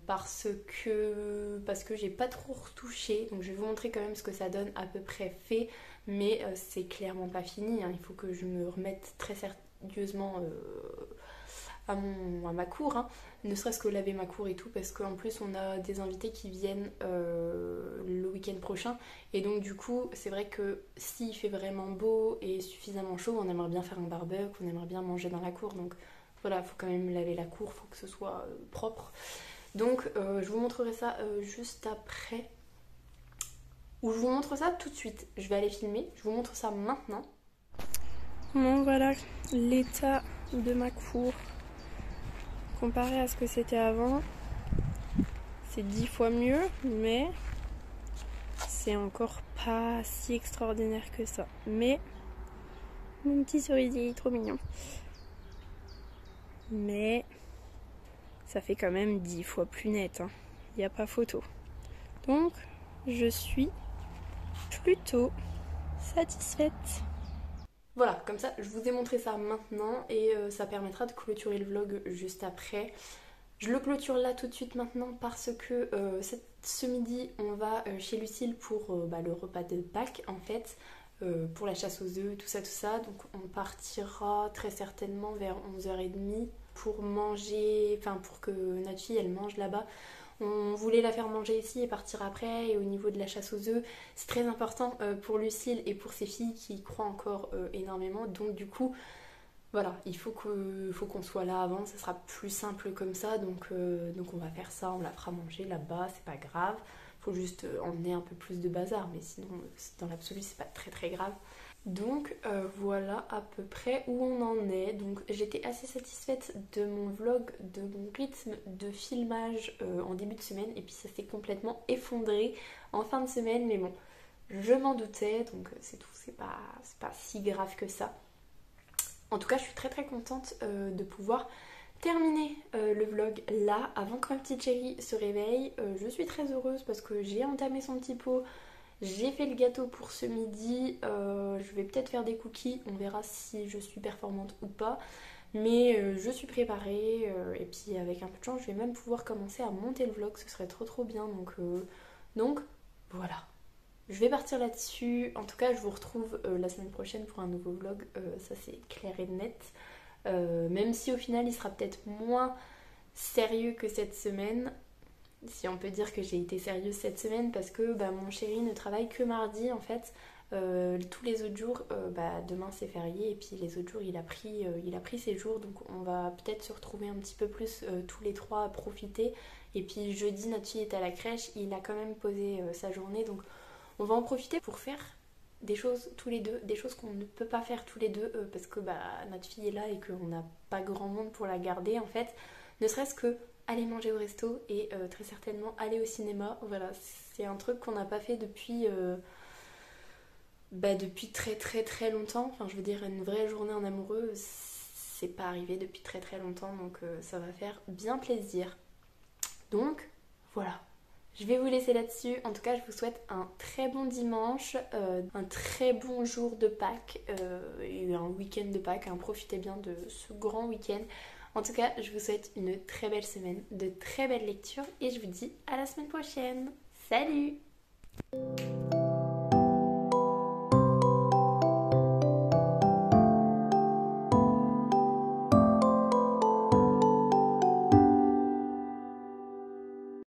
Parce que j'ai pas trop retouché. Donc je vais vous montrer quand même ce que ça donne à peu près fait. Mais c'est clairement pas fini. Hein. Il faut que je me remette très sérieusement à ma cour. Hein. Ne serait-ce que laver ma cour et tout. Parce qu'en plus on a des invités qui viennent le week-end prochain. Et donc du coup c'est vrai que s'il fait vraiment beau et suffisamment chaud, on aimerait bien faire un barbecue, on aimerait bien manger dans la cour. Donc voilà, il faut quand même laver la cour, il faut que ce soit propre. Donc je vous montrerai ça juste après. Ou je vous montre ça tout de suite. Je vais aller filmer, je vous montre ça maintenant. Bon voilà l'état de ma cour. Comparé à ce que c'était avant, c'est 10 fois mieux, mais c'est encore pas si extraordinaire que ça. Mais mon petit cerisier est trop mignon. Mais ça fait quand même 10 fois plus net, hein. Il n'y a pas photo. Donc je suis plutôt satisfaite. Voilà, comme ça je vous ai montré ça maintenant et ça permettra de clôturer le vlog juste après. Je le clôture là tout de suite maintenant parce que ce midi on va chez Lucille pour le repas de Pâques en fait. Pour la chasse aux œufs, tout ça. Donc on partira très certainement vers 11h30 pour manger, enfin pour que notre fille elle mange là-bas. On voulait la faire manger ici et partir après. Et au niveau de la chasse aux œufs, c'est très important pour Lucille et pour ses filles qui y croient encore énormément. Donc du coup, voilà, il faut qu'on soit là avant, ça sera plus simple comme ça. Donc on va faire ça, on la fera manger là-bas, c'est pas grave. Faut juste emmener un peu plus de bazar, mais sinon dans l'absolu c'est pas très grave. Donc voilà à peu près où on en est. Donc j'étais assez satisfaite de mon vlog, de mon rythme de filmage en début de semaine, et puis ça s'est complètement effondré en fin de semaine, mais bon, je m'en doutais, donc c'est tout, c'est pas si grave que ça. En tout cas je suis très contente de pouvoir terminer le vlog là, avant que ma petite chérie se réveille. Je suis très heureuse parce que j'ai entamé son petit pot, j'ai fait le gâteau pour ce midi, je vais peut-être faire des cookies, on verra si je suis performante ou pas. Mais je suis préparée et puis avec un peu de chance je vais même pouvoir commencer à monter le vlog, ce serait trop bien. Donc voilà, je vais partir là-dessus. En tout cas je vous retrouve la semaine prochaine pour un nouveau vlog, ça c'est clair et net. Même si au final il sera peut-être moins sérieux que cette semaine, si on peut dire que j'ai été sérieuse cette semaine, parce que mon chéri ne travaille que mardi en fait. Tous les autres jours, demain c'est férié et puis les autres jours il a pris ses jours, donc on va peut-être se retrouver un petit peu plus tous les trois à profiter. Et puis jeudi notre fille est à la crèche, il a quand même posé sa journée, donc on va en profiter pour faire des choses tous les deux, des choses qu'on ne peut pas faire tous les deux parce que notre fille est là et qu'on n'a pas grand monde pour la garder en fait. Ne serait-ce que aller manger au resto et très certainement aller au cinéma. Voilà, c'est un truc qu'on n'a pas fait depuis très très très longtemps. Enfin, je veux dire, une vraie journée en amoureux, c'est pas arrivé depuis très très longtemps, donc ça va faire bien plaisir. Donc, voilà. Je vais vous laisser là-dessus. En tout cas, je vous souhaite un très bon dimanche, un très bon jour de Pâques et un week-end de Pâques. Hein. Profitez bien de ce grand week-end. En tout cas, je vous souhaite une très belle semaine, de très belles lectures et je vous dis à la semaine prochaine. Salut!